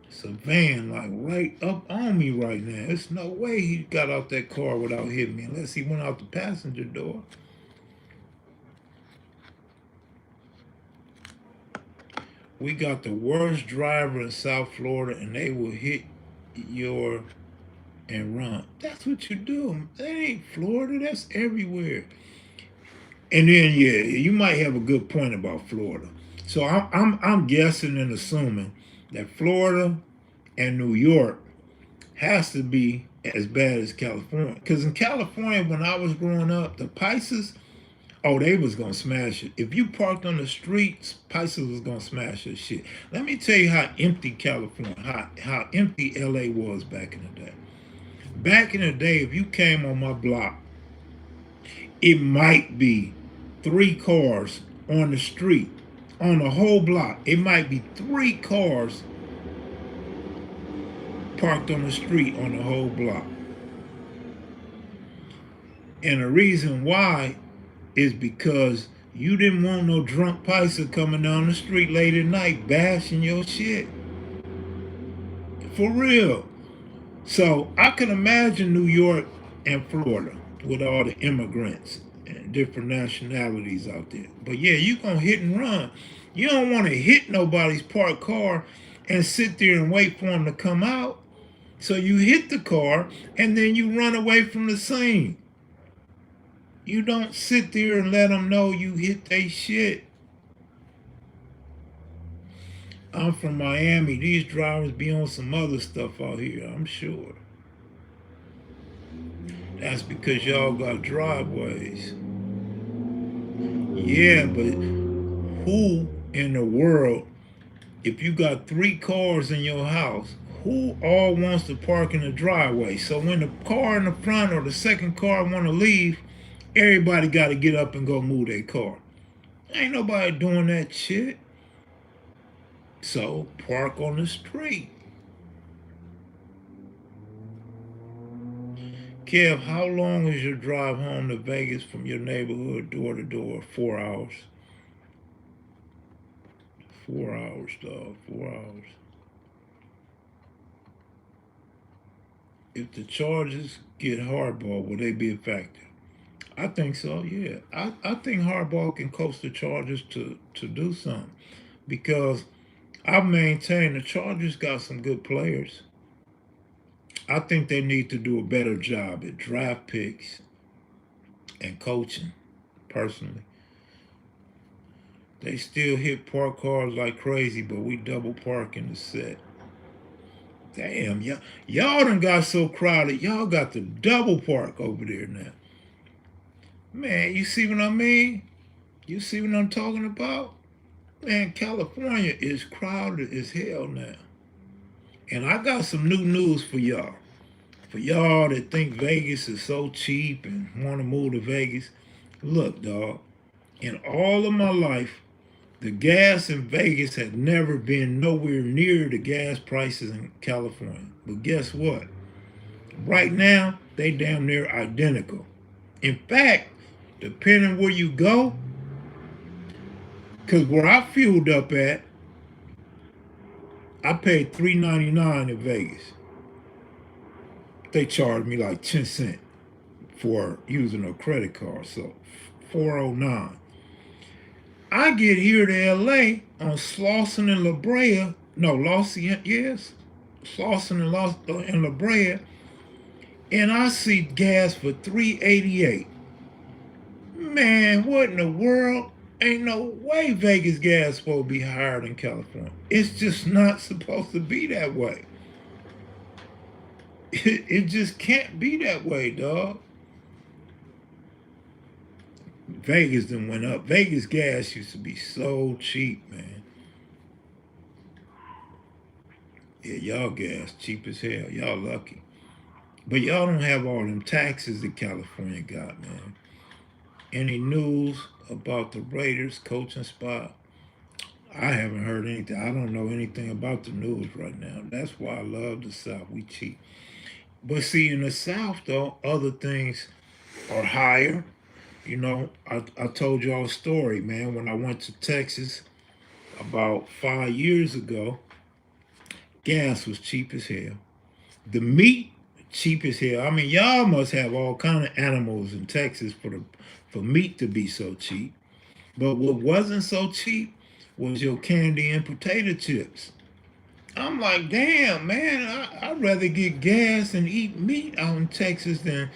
It's a van like right up on me right now. There's no way he got out that car without hitting me unless he went out the passenger door. We got the worst driver in South Florida and they will hit your and run. That's what you do. That ain't Florida, that's everywhere. And then yeah, you might have a good point about Florida. So I'm guessing and assuming that Florida and New York has to be as bad as California. Because in California, when I was growing up, the Pisces, oh, they was gonna smash it. If you parked on the streets, Pisces was gonna smash your shit. Let me tell you how empty California, how empty LA was back in the day. Back in the day, if you came on my block, it might be 3 cars on the street. On the whole block, it might be 3 cars parked on the street on the whole block. And the reason why is because you didn't want no drunk Pisces coming down the street late at night bashing your shit. For real. So I can imagine New York and Florida with all the immigrants and different nationalities out there. But yeah, you gonna hit and run. You don't want to hit nobody's parked car and sit there and wait for them to come out. So you hit the car and then you run away from the scene. You don't sit there and let them know you hit they shit. I'm from Miami. These drivers be on some other stuff out here, I'm sure. That's because y'all got driveways. Yeah, but who in the world, if you got 3 cars in your house, who all wants to park in the driveway? So when the car in the front or the second car want to leave, everybody got to get up and go move their car. Ain't nobody doing that shit. So park on the street. Kev, how long is your drive home to Vegas from your neighborhood door to door? 4 hours. 4 hours, dog. 4 hours. If the Chargers get Hardball, will they be a factor? I think so, yeah. I think Hardball can coach the Chargers to do something because I maintain the Chargers got some good players. I think they need to do a better job at draft picks and coaching, personally. They still hit park cars like crazy, but we double park in the set. Damn, y'all done got so crowded. Y'all got the double park over there now. Man, you see what I mean? You see what I'm talking about? Man, California is crowded as hell now. And I got some new news for y'all. For y'all that think Vegas is so cheap and want to move to Vegas, look, dog, in all of my life, the gas in Vegas had never been nowhere near the gas prices in California. But guess what? Right now, they damn near identical. In fact, depending where you go, because where I fueled up at, I paid $3.99 in Vegas. They charged me like 10 cents for using a credit card, so 409. I get here to LA on Slauson and La Brea. No, Lawson, yes. Slauson and La Brea. And I see gas for 388. Man, what in the world? Ain't no way Vegas gas supposed to be higher than California. It's just not supposed to be that way. It just can't be that way, dog. Vegas done went up. Vegas gas used to be so cheap, man. Yeah, y'all gas cheap as hell. Y'all lucky. But y'all don't have all them taxes that California got, man. Any news about the Raiders coaching spot? I haven't heard anything. I don't know anything about the news right now. That's why I love the South. We cheap. But see, in the South, though, other things are higher. You know, I told y'all a story, man. When I went to Texas about 5 years ago, gas was cheap as hell. The meat, cheap as hell. I mean, y'all must have all kind of animals in Texas for meat to be so cheap. But what wasn't so cheap was your candy and potato chips. I'm like, damn, man, I'd rather get gas and eat meat out in Texas than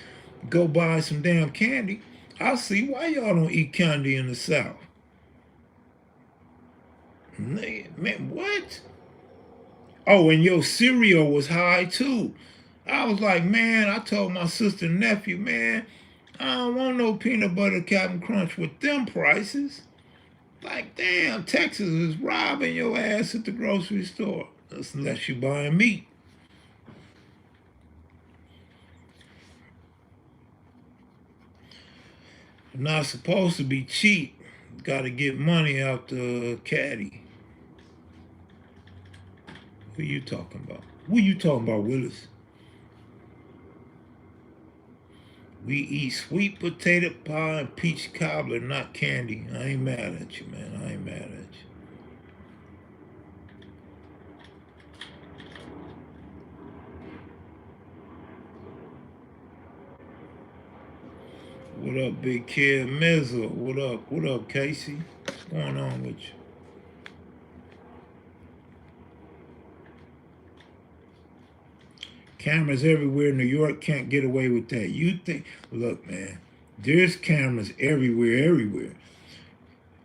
go buy some damn candy. I see why y'all don't eat candy in the South. Man, what? Oh, and your cereal was high too. I was like, man, I told my sister and nephew, man, I don't want no peanut butter Captain Crunch with them prices. Like, damn, Texas is robbing your ass at the grocery store. Unless you buying meat. Not supposed to be cheap. Got to get money out the caddy. Who you talking about? Who you talking about, Willis? We eat sweet potato pie and peach cobbler, not candy. I ain't mad at you, man. I ain't mad at you. What up, Big Kid Mizzle? What up? What up, Casey? What's going on with you? Cameras everywhere. New York can't get away with that. You think, look, man, there's cameras everywhere, everywhere.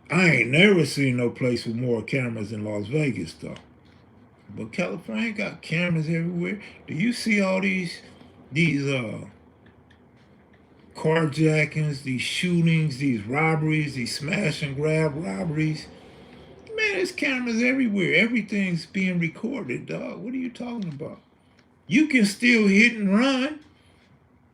I ain't never seen no place with more cameras than Las Vegas, though. But California got cameras everywhere. Do you see all these carjackings, these shootings, these robberies, these smash and grab robberies? Man, there's cameras everywhere. Everything's being recorded, dog. What are you talking about? You can still hit and run.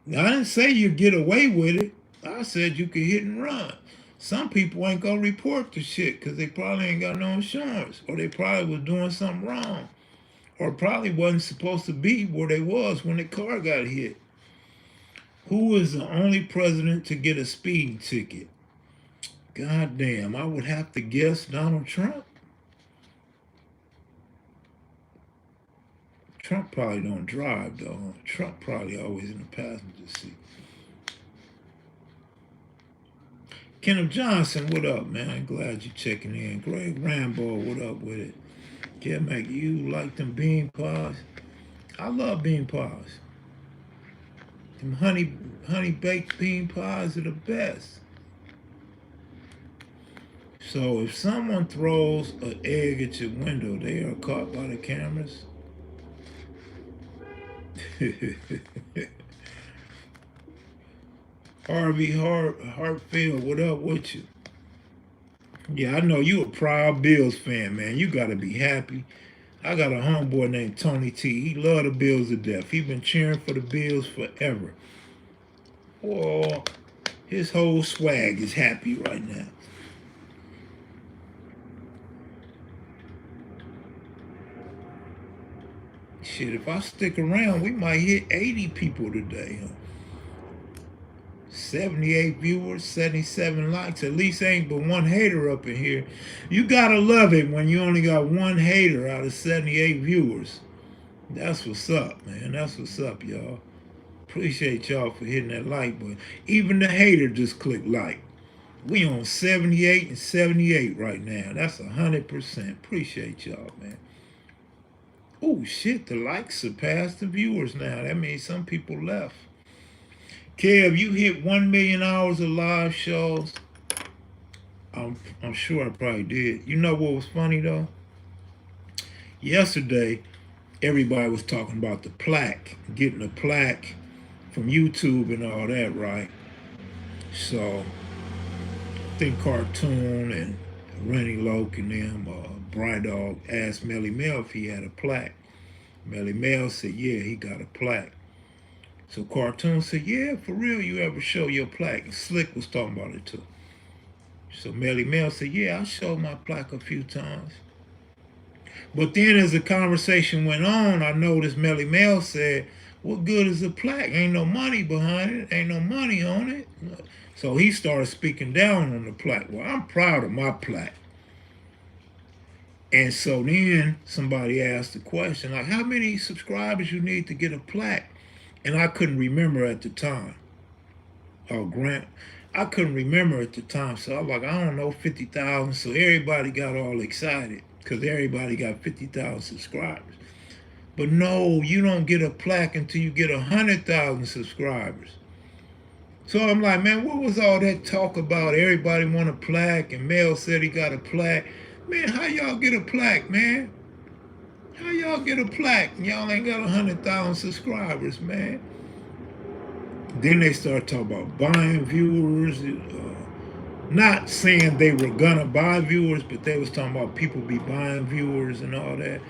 Now, I didn't say you get away with it. I said you could hit and run. Some people ain't gonna report the shit because they probably ain't got no insurance, or they probably was doing something wrong, or probably wasn't supposed to be where they was when the car got hit. Who was the only president to get a speeding ticket? God damn, I would have to guess Donald Trump. Trump probably don't drive though. Trump probably always in the passenger seat. Kenneth Johnson, what up, man? Glad you checking in. Greg Rambo, what up with it? Kev Mac, you like them bean pies? I love bean pies. Them honey baked bean pies are the best. So if someone throws an egg at your window, they are caught by the cameras. Harvey Hartfield, what up with you? Yeah, I know you a proud Bills fan, man. You gotta be happy. I got a homeboy named Tony T. He love the Bills to death. He been cheering for the Bills forever. Oh, his whole swag is happy right now. Shit, if I stick around, we might hit 80 people today. Huh? 78 viewers, 77 likes. At least ain't but one hater up in here. You gotta love it when you only got one hater out of 78 viewers. That's what's up, man. That's what's up, y'all. Appreciate y'all for hitting that like button. Even the hater just click like. We on 78 and 78 right now. That's 100%. Appreciate y'all, man. Oh shit, the likes surpassed the viewers now. That means some people left. Kev, you hit 1 million hours of live shows. I'm sure I probably did. You know what was funny though? Yesterday, everybody was talking about the plaque, getting a plaque from YouTube and all that, right? So I think Cartoon and Rennie Loke and them, Bright Dog asked Melly Mel if he had a plaque. Melly Mel said, yeah, he got a plaque. So Cartoon said, yeah, for real, you ever show your plaque? And Slick was talking about it too. So Melly Mel said, yeah, I showed my plaque a few times. But then as the conversation went on, I noticed Melly Mel said, what good is a plaque? Ain't no money behind it. Ain't no money on it. So he started speaking down on the plaque. Well, I'm proud of my plaque. And so then somebody asked the question, like, how many subscribers you need to get a plaque? And I couldn't remember at the time. Oh, Grant, I couldn't remember at the time. So I was like, I don't know, 50,000. So everybody got all excited because everybody got 50,000 subscribers. But no, you don't get a plaque until you get 100,000 subscribers. So I'm like, man, what was all that talk about? Everybody want a plaque, and Mel said he got a plaque. Man, how y'all get a plaque, man? How y'all get a plaque? Y'all ain't got 100,000 subscribers, man. Then they start talking about buying viewers. Not saying they were gonna buy viewers, but they was talking about people be buying viewers and all that.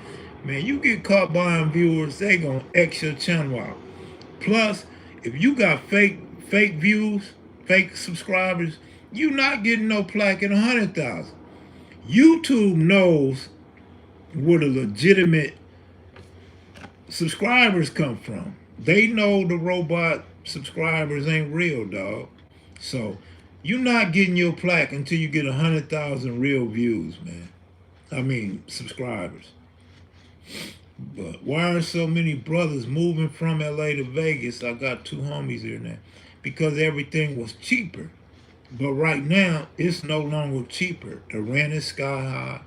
Man, you get caught buying viewers, they gonna X your channel out. Plus, if you got fake views, fake subscribers, you not getting no plaque at 100,000. YouTube knows where the legitimate subscribers come from. They know the robot subscribers ain't real, dog. So you're not getting your plaque until you get 100,000 real views, man. I mean, subscribers. But why are so many brothers moving from LA to Vegas? I got two homies here now. Because everything was cheaper. But right now, it's no longer cheaper. The rent is sky high.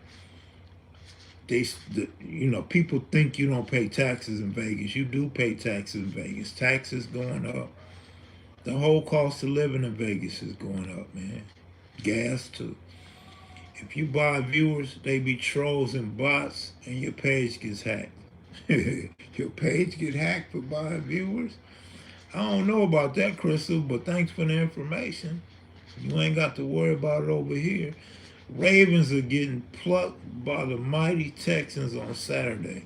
People think you don't pay taxes in Vegas. You do pay taxes in Vegas. Taxes going up. The whole cost of living in Vegas is going up, man. Gas too. If you buy viewers, they be trolls and bots, and your page gets hacked. Your page get hacked for buying viewers? I don't know about that, Crystal, but thanks for the information. You ain't got to worry about it over here. Ravens are getting plucked by the mighty Texans on Saturday.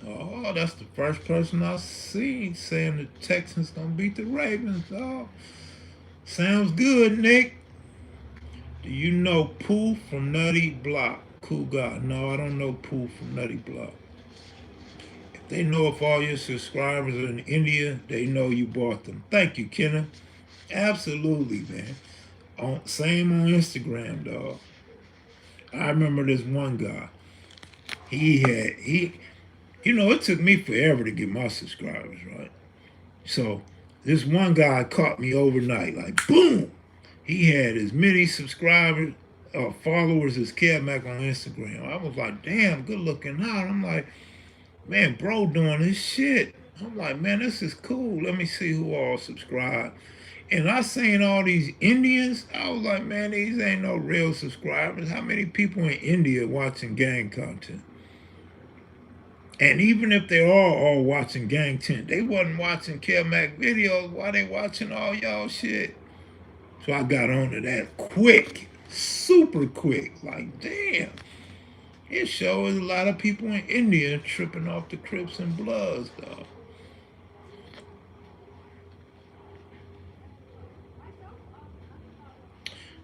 Oh, that's the first person I've seen saying the Texans gonna beat the Ravens. Oh, sounds good, Nick. Do you know Pooh from Nutty Block? Cool guy. No, I don't know Pooh from Nutty Block. If they know if all your subscribers are in India, they know you bought them. Thank you, Kenna. Absolutely, man. Same on Instagram, dog. I remember this one guy. It took me forever to get my subscribers, right? So this one guy caught me overnight, like boom. He had as many subscribers, followers as KevMac on Instagram. I was like, damn, good looking out. I'm like, man, bro doing this shit. I'm like, man, this is cool. Let me see who all subscribe. And I seen all these Indians. I was like, man, these ain't no real subscribers. How many people in India watching gang content? And even if they are all watching gang content, they wasn't watching kevmacvideos. Why they watching all y'all shit? So I got on to that quick. super quick. Like, damn. It shows a lot of people in India tripping off the Crips and Bloods, dog.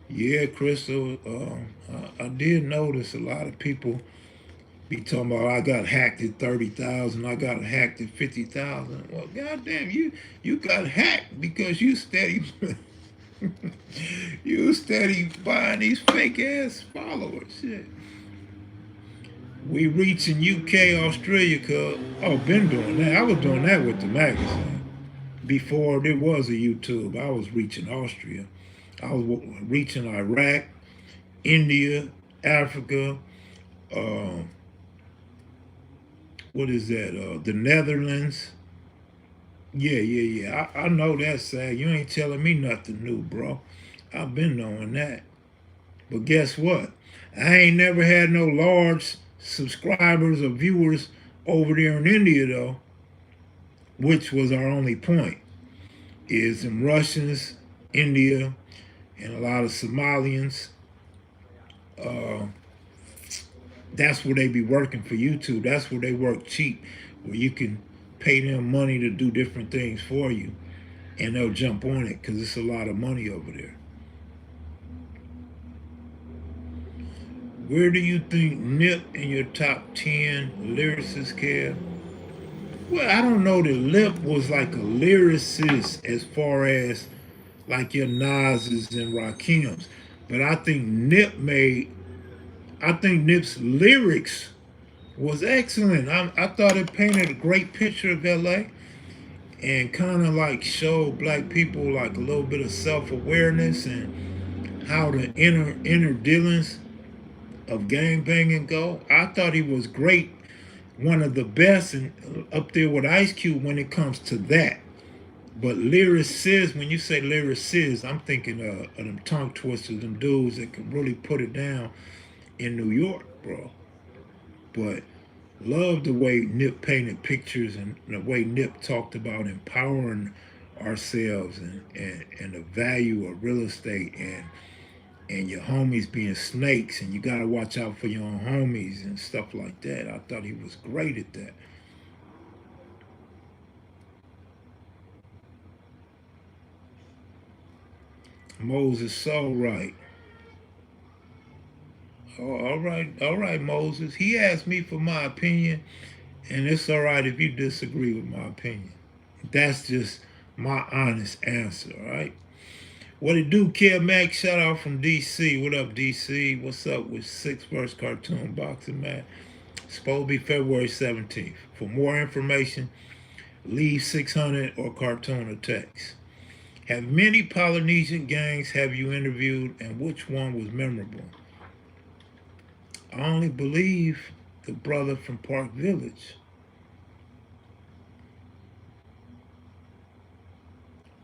Yeah, Crystal, I did notice a lot of people be talking about I got hacked at 30,000, I got hacked at 50,000. Well, goddamn, you got hacked because you steady you steady buying these fake ass followers. Shit. We reaching UK, Australia, cuz been doing that. I was doing that with the magazine before there was a YouTube. I was reaching Austria. I was reaching Iraq, India, Africa, uh, what is that? The Netherlands. Yeah, yeah, yeah. I know that, Sag. You ain't telling me nothing new, bro. I've been knowing that. But guess what? I ain't never had no large subscribers or viewers over there in India, though, which was our only point. Is some Russians, India, and a lot of Somalians. Uh, that's where they be working for YouTube. That's where they work cheap, where you can pay them money to do different things for you, and they'll jump on it because it's a lot of money over there. Where do you think Nip in your top 10 lyricists, Kev? Well, I don't know that Lip was like a lyricist as far as like your Nas's and Rakim's, but I think Nip's lyrics was excellent. I thought it painted a great picture of LA and kind of like showed black people like a little bit of self-awareness and how the inner dealings of gang banging go. I thought he was great, one of the best, and up there with Ice Cube when it comes to that. But lyricists, when you say lyricists, I'm thinking of them tongue twisters, them dudes that can really put it down in New York, bro. But love the way Nip painted pictures and the way Nip talked about empowering ourselves and the value of real estate and your homies being snakes and you gotta watch out for your own homies and stuff like that. I thought he was great at that. Moses so right. Oh, all right, Moses. He asked me for my opinion, and it's all right if you disagree with my opinion. That's just my honest answer, all right? What it do, Kev Mac? Shout out from DC. What up, DC? What's up with Six Verse Cartoon Boxing Match? Supposed to be February 17th. For more information, leave 600 or cartoon or text. Have many Polynesian gangs have you interviewed, and which one was memorable? I only believe the brother from Park Village.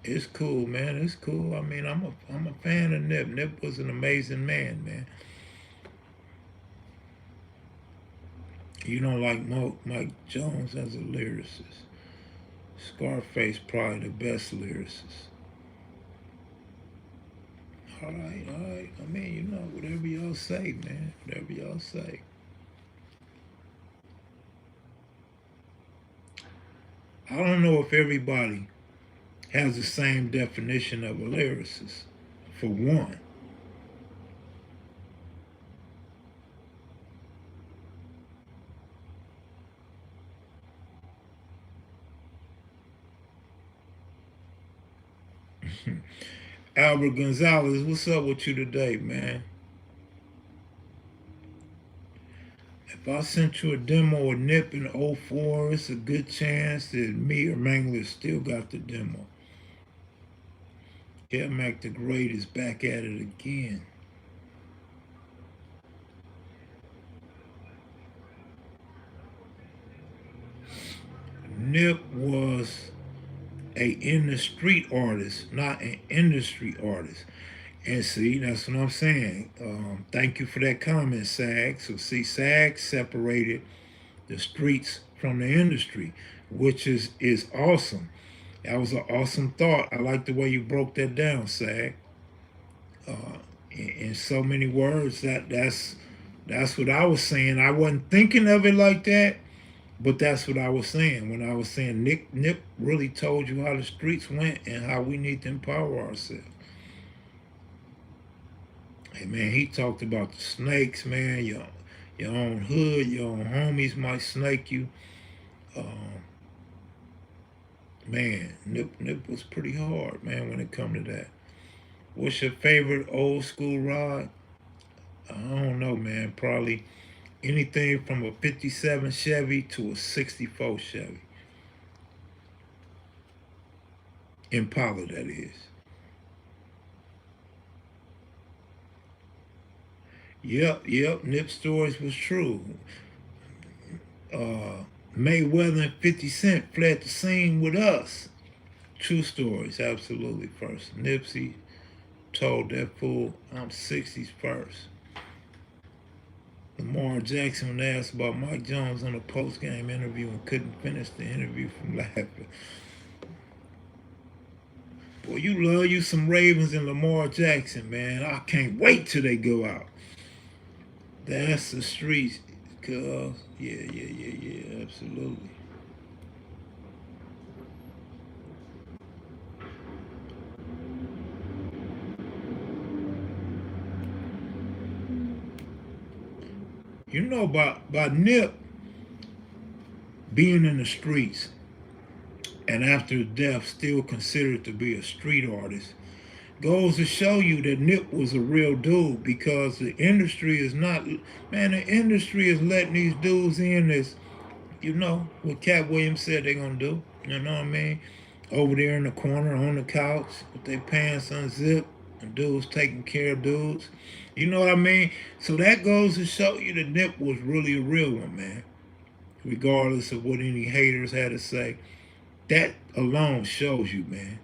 It's cool, man. It's cool. I mean, I'm a fan of Nip. Nip was an amazing man, man. You don't like Mike Jones as a lyricist. Scarface probably the best lyricist. All right, all right. I mean, whatever y'all say, man. Whatever y'all say. I don't know if everybody has the same definition of a lyricist. For one, Albert Gonzalez, what's up with you today, man? If I sent you a demo of Nip in '04, it's a good chance that me or Mangler still got the demo. Yeah, Mac the Great is back at it again. Nip was a in the street artist, not an industry artist. And see, that's what I'm saying. Thank you for that comment, Sag. So see, Sag separated the streets from the industry, which is awesome. That was an awesome thought. I like the way you broke that down, Sag. in so many words. That's what I was saying. I wasn't thinking of it like that, but that's what I was saying when I was saying Nip really told you how the streets went and how we need to empower ourselves. Hey man, he talked about the snakes, man. Your own hood, your own homies might snake you. Um, man, Nip was pretty hard, man, when it come to that. What's your favorite old school ride? I don't know, man. Probably anything from a 57 Chevy to a 64 Chevy. Impala, that is. Yep. Nip stories was true. Uh, Mayweather and 50 Cent fled the scene with us. True stories, absolutely. First, Nipsey told that fool, I'm 60s first. Lamar Jackson, when asked about Mike Jones on a post-game interview and couldn't finish the interview from laughing. Boy, you love you some Ravens and Lamar Jackson, man. I can't wait till they go out. That's the streets, cuz. Yeah, absolutely. You know about Nip being in the streets and after his death still considered to be a street artist goes to show you that Nip was a real dude because the industry is not, man, the industry is letting these dudes in as, what Cat Williams said they're going to do. You know what I mean? Over there in the corner on the couch with their pants unzipped and dudes taking care of dudes. You know what I mean? So that goes to show you that Nip was really a real one, man. Regardless of what any haters had to say. That alone shows you, man.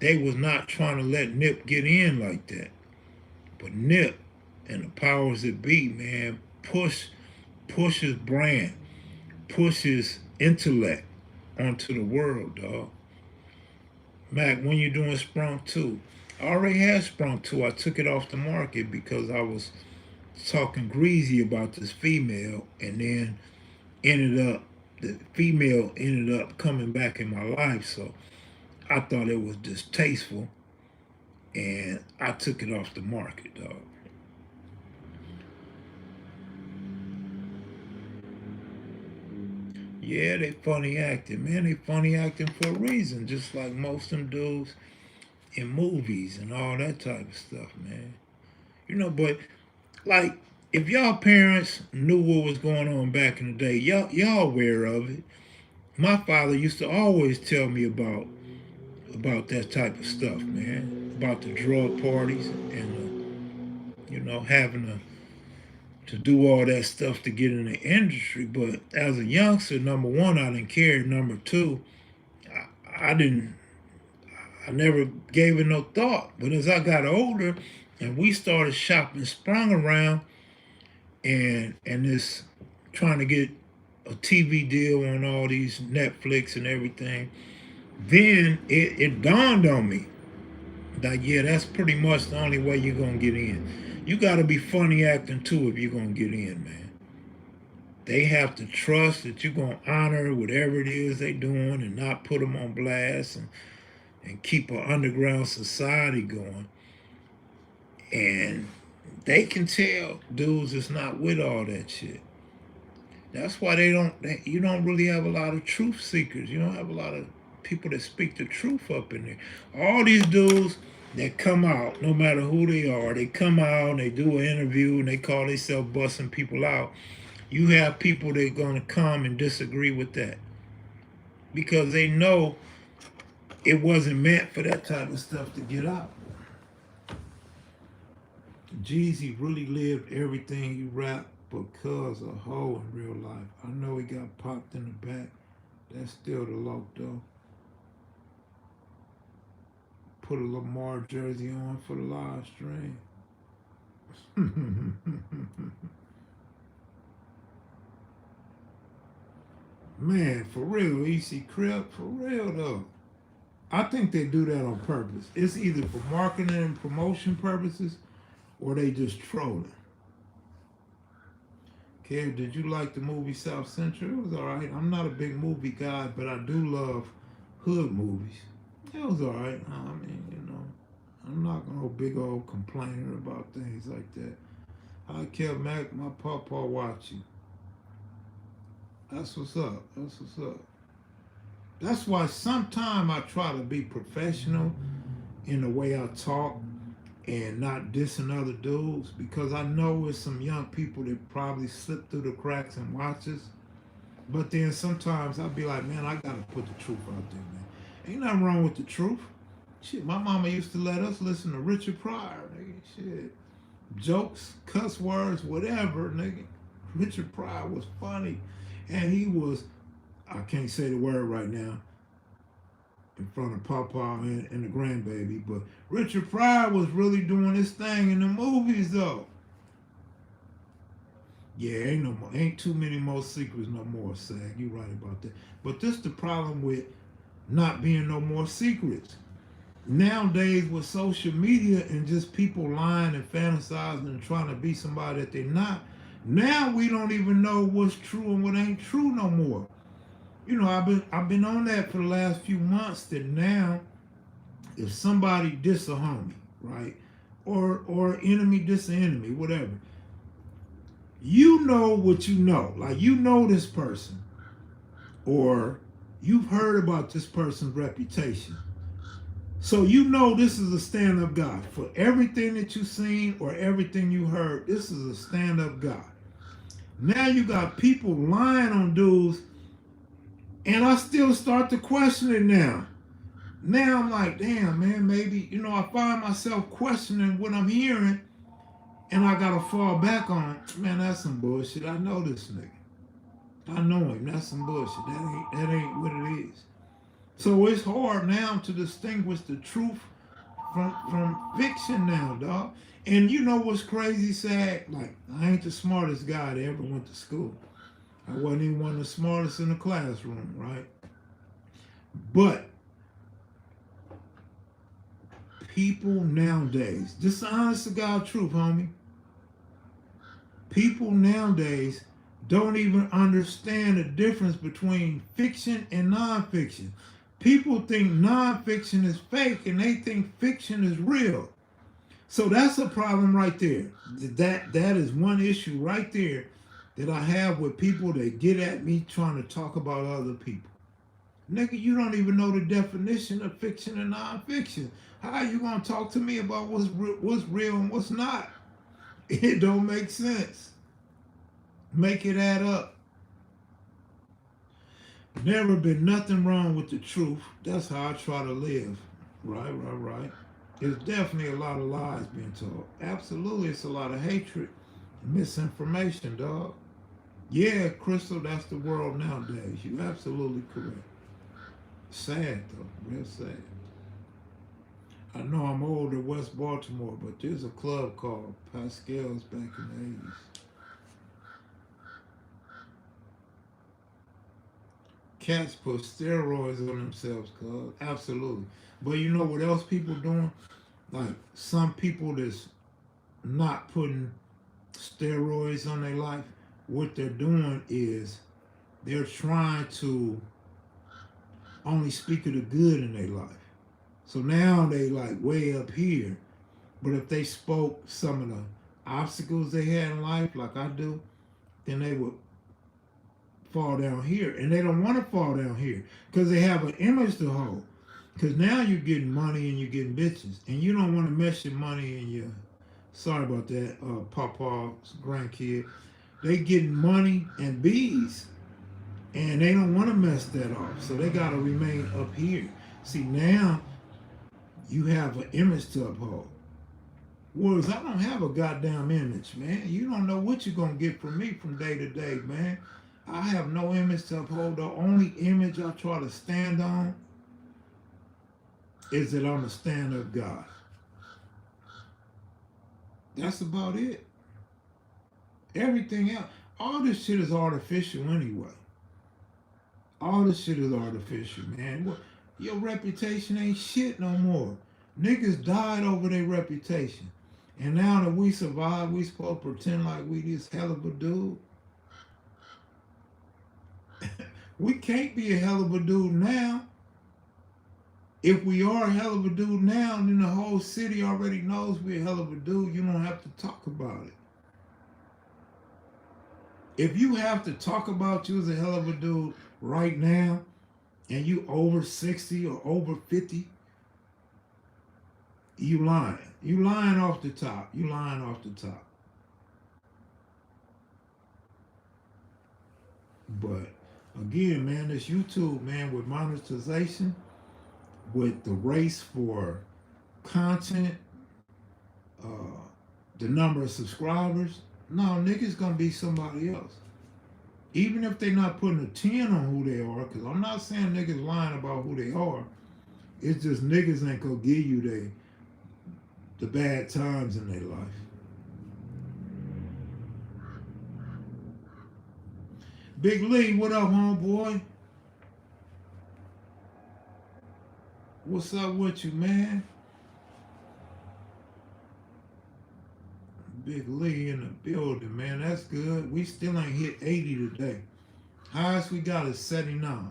They was not trying to let Nip get in like that. But Nip and the powers that be, man, push his brand, push his intellect onto the world, dog. Mac, when you doing Sprung 2? I already had Sprung 2. I took it off the market because I was talking greasy about this female and then the female ended up coming back in my life. So I thought it was distasteful and I took it off the market, dog. Yeah, they funny acting, man. They funny acting for a reason, just like most of them dudes in movies and all that type of stuff, man. But like if y'all parents knew what was going on back in the day, y'all aware of it. My father used to always tell me about that type of stuff, man. About the drug parties and having to do all that stuff to get in the industry. But as a youngster, number one, I didn't care. Number two, I didn't. I never gave it no thought. But as I got older, and we started shopping sprung around, and this trying to get a TV deal on all these Netflix and everything, then it dawned on me that yeah, that's pretty much the only way you're gonna get in. You gotta be funny acting too if you're gonna get in, man. They have to trust that you're gonna honor whatever it is they doing and not put them on blast and keep an underground society going. And they can tell dudes is not with all that shit. That's why you don't really have a lot of truth seekers. You don't have a lot of people that speak the truth up in there. All these dudes that come out, no matter who they come out and they do an interview and they call themselves busting people out. You have people that are going to come and disagree with that because they know it wasn't meant for that type of stuff to get out. Jeezy really lived everything he rapped because of hoe in real life. I know he got popped in the back. That's still the low though. Put a Lamar jersey on for the live stream. Man, for real, EC Crip, for real though. I think they do that on purpose. It's either for marketing and promotion purposes or they just trolling. Kev, did you like the movie South Central? It was all right. I'm not a big movie guy, but I do love hood movies. It was all right. I mean, I'm not no big old complainer about things like that. I kept Mac, my papa watch you. That's what's up. That's what's up. That's why sometimes I try to be professional in the way I talk and not dissing other dudes because I know it's some young people that probably slip through the cracks and watch us. But then sometimes I'll be like, man, I gotta put the truth out there, man. Ain't nothing wrong with the truth. Shit, my mama used to let us listen to Richard Pryor, nigga. Shit. Jokes, cuss words, whatever, nigga. Richard Pryor was funny. And he was, I can't say the word right now in front of Papa and the grandbaby, but Richard Pryor was really doing his thing in the movies, though. Yeah, ain't too many more secrets no more, Sag. You right about that. But this the problem with not being no more secrets. Nowadays with social media and just people lying and fantasizing and trying to be somebody that they're not, now we don't even know what's true and what ain't true no more. I've been on that for the last few months that now if somebody diss a homie, right? Or enemy diss an enemy, whatever. You know what you know. Like you know this person. Or you've heard about this person's reputation. So you know this is a stand-up guy. For everything that you've seen or everything you heard, this is a stand-up guy. Now you got people lying on dudes, and I still start to question it now. Now I'm like, damn, man, maybe, I find myself questioning what I'm hearing, and I gotta fall back on, man, that's some bullshit. I know this nigga. I know him. That's some bullshit. That ain't what it is. So it's hard now to distinguish the truth from fiction now, dog. And you know what's crazy, Sad? Like, I ain't the smartest guy that ever went to school. I wasn't even one of the smartest in the classroom, right? But people nowadays, just the honest to God truth, homie. People nowadays don't even understand the difference between fiction and nonfiction. People think nonfiction is fake and they think fiction is real. So that's a problem right there. That is one issue right there that I have with people that get at me trying to talk about other people. Nigga, you don't even know the definition of fiction and nonfiction. How are you gonna talk to me about what's real and what's not? It don't make sense. Make it add up. Never been nothing wrong with the truth. That's how I try to live. Right. There's definitely a lot of lies being told. Absolutely, it's a lot of hatred and misinformation, dog. Yeah, Crystal, that's the world nowadays. You're absolutely correct. Sad, though. Real sad. I know I'm old in West Baltimore, but there's a club called Pascal's back in the 80s. Cats put steroids on themselves, cuz. Absolutely. But you know what else people doing? Like, some people that's not putting steroids on their life, what they're doing is they're trying to only speak of the good in their life. So now they like way up here. But if they spoke some of the obstacles they had in life, like I do, then they would fall down here. And they don't want to fall down here because they have an image to hold. Because now you're getting money and you're getting bitches. And you don't want to mess your money and your, sorry about that, Papa's grandkid. They getting money and bees. And they don't want to mess that off. So they got to remain up here. See, now you have an image to uphold. Whereas I don't have a goddamn image, man. You don't know what you're going to get from me from day to day, man. I have no image to uphold. The only image I try to stand on is that I'm a stand-up guy. That's about it. Everything else, all this shit is artificial anyway. All this shit is artificial, man. Your reputation ain't shit no more. Niggas died over their reputation. And now that we survived, we supposed to pretend like we this hell of a dude. We can't be a hell of a dude now. If we are a hell of a dude now, then the whole city already knows we're a hell of a dude. You don't have to talk about it. If you have to talk about you as a hell of a dude right now, and you over 60 or over 50, you lying. You lying off the top. You lying off the top. But again, man, this YouTube, man, with monetization, with the race for content, uh, the number of subscribers, no, niggas gonna be somebody else. Even if they not putting a 10 on who they are, because I'm not saying niggas lying about who they are. It's just niggas ain't gonna give you the bad times in their life. Big Lee, what up, homeboy? What's up with you, man? Big Lee in the building, man. That's good. We still ain't hit 80 today. Highest we got is 79.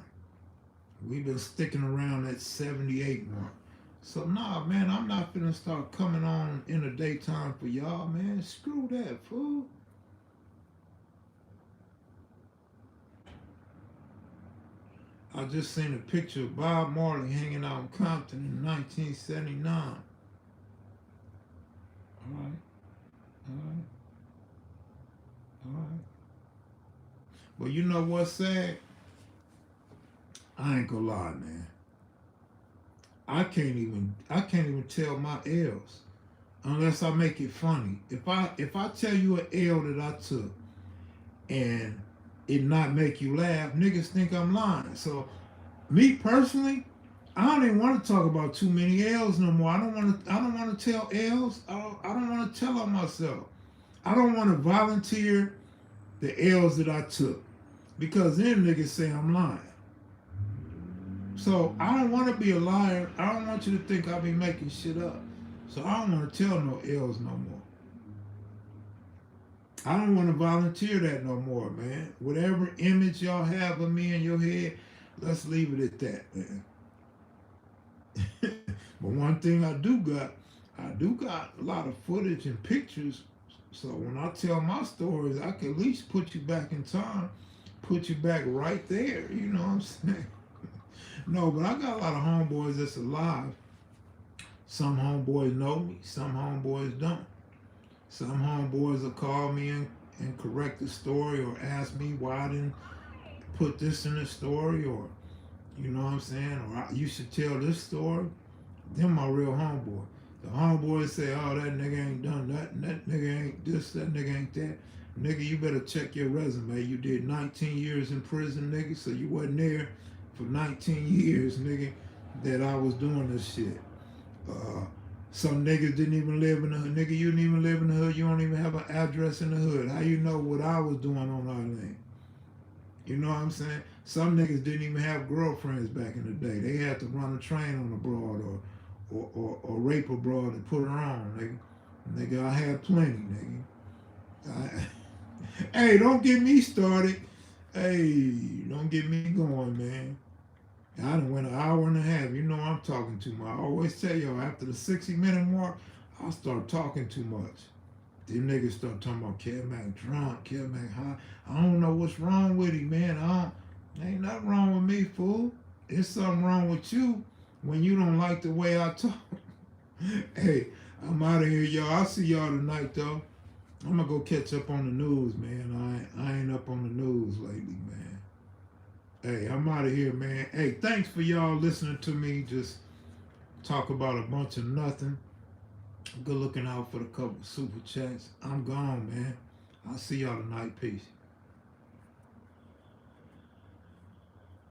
We've been sticking around that 78 mark. So nah, man, I'm not finna start coming on in the daytime for y'all, man. Screw that, fool. I just seen a picture of Bob Marley hanging out in Compton in 1979. All right, all right, all right. But you know what's sad? I ain't gonna lie, man. I can't even tell my L's unless I make it funny. If I tell you an L that I took and it not make you laugh, niggas think I'm lying. So me personally, I don't even want to talk about too many L's no more. I don't want to tell L's. I don't want to tell on myself. I don't want to volunteer the L's that I took because then niggas say I'm lying. So I don't want to be a liar. I don't want you to think I be making shit up. So I don't want to tell no L's no more. I don't want to volunteer that no more, man. Whatever image y'all have of me in your head, let's leave it at that, man. But one thing I do got a lot of footage and pictures. So when I tell my stories, I can at least put you back in time, put you back right there. You know what I'm saying? No, but I got a lot of homeboys that's alive. Some homeboys know me, some homeboys don't. Some homeboys will call me and correct the story or ask me why I didn't put this in the story, or you know what I'm saying, or you should tell this story. Them my real homeboy. The homeboys say, oh, that nigga ain't done that nigga ain't this, that nigga ain't that. Nigga, you better check your resume. You did 19 years in prison, nigga, so you wasn't there for 19 years, nigga, that I was doing this shit. Some niggas didn't even live in the hood. Nigga, you didn't even live in the hood. You don't even have an address in the hood. How you know what I was doing on our land? You know what I'm saying? Some niggas didn't even have girlfriends back in the day. They had to run a train on a broad or rape a broad and put her on, nigga. Nigga, I had plenty, nigga. Hey, don't get me started. Hey, don't get me going, man. I done went an hour and a half. You know I'm talking too much. I always tell y'all, after the 60-minute mark, I start talking too much. Them niggas start talking about Kev drunk, Kev high. I don't know what's wrong with him, man. Ain't nothing wrong with me, fool. There's something wrong with you when you don't like the way I talk. Hey, I'm out of here, y'all. I'll see y'all tonight, though. I'm gonna go catch up on the news, man. I ain't up on the news lately, man. Hey, I'm out of here, man. Hey, thanks for y'all listening to me just talk about a bunch of nothing. Good looking out for the couple super chats. I'm gone, man. I'll see y'all tonight. Peace.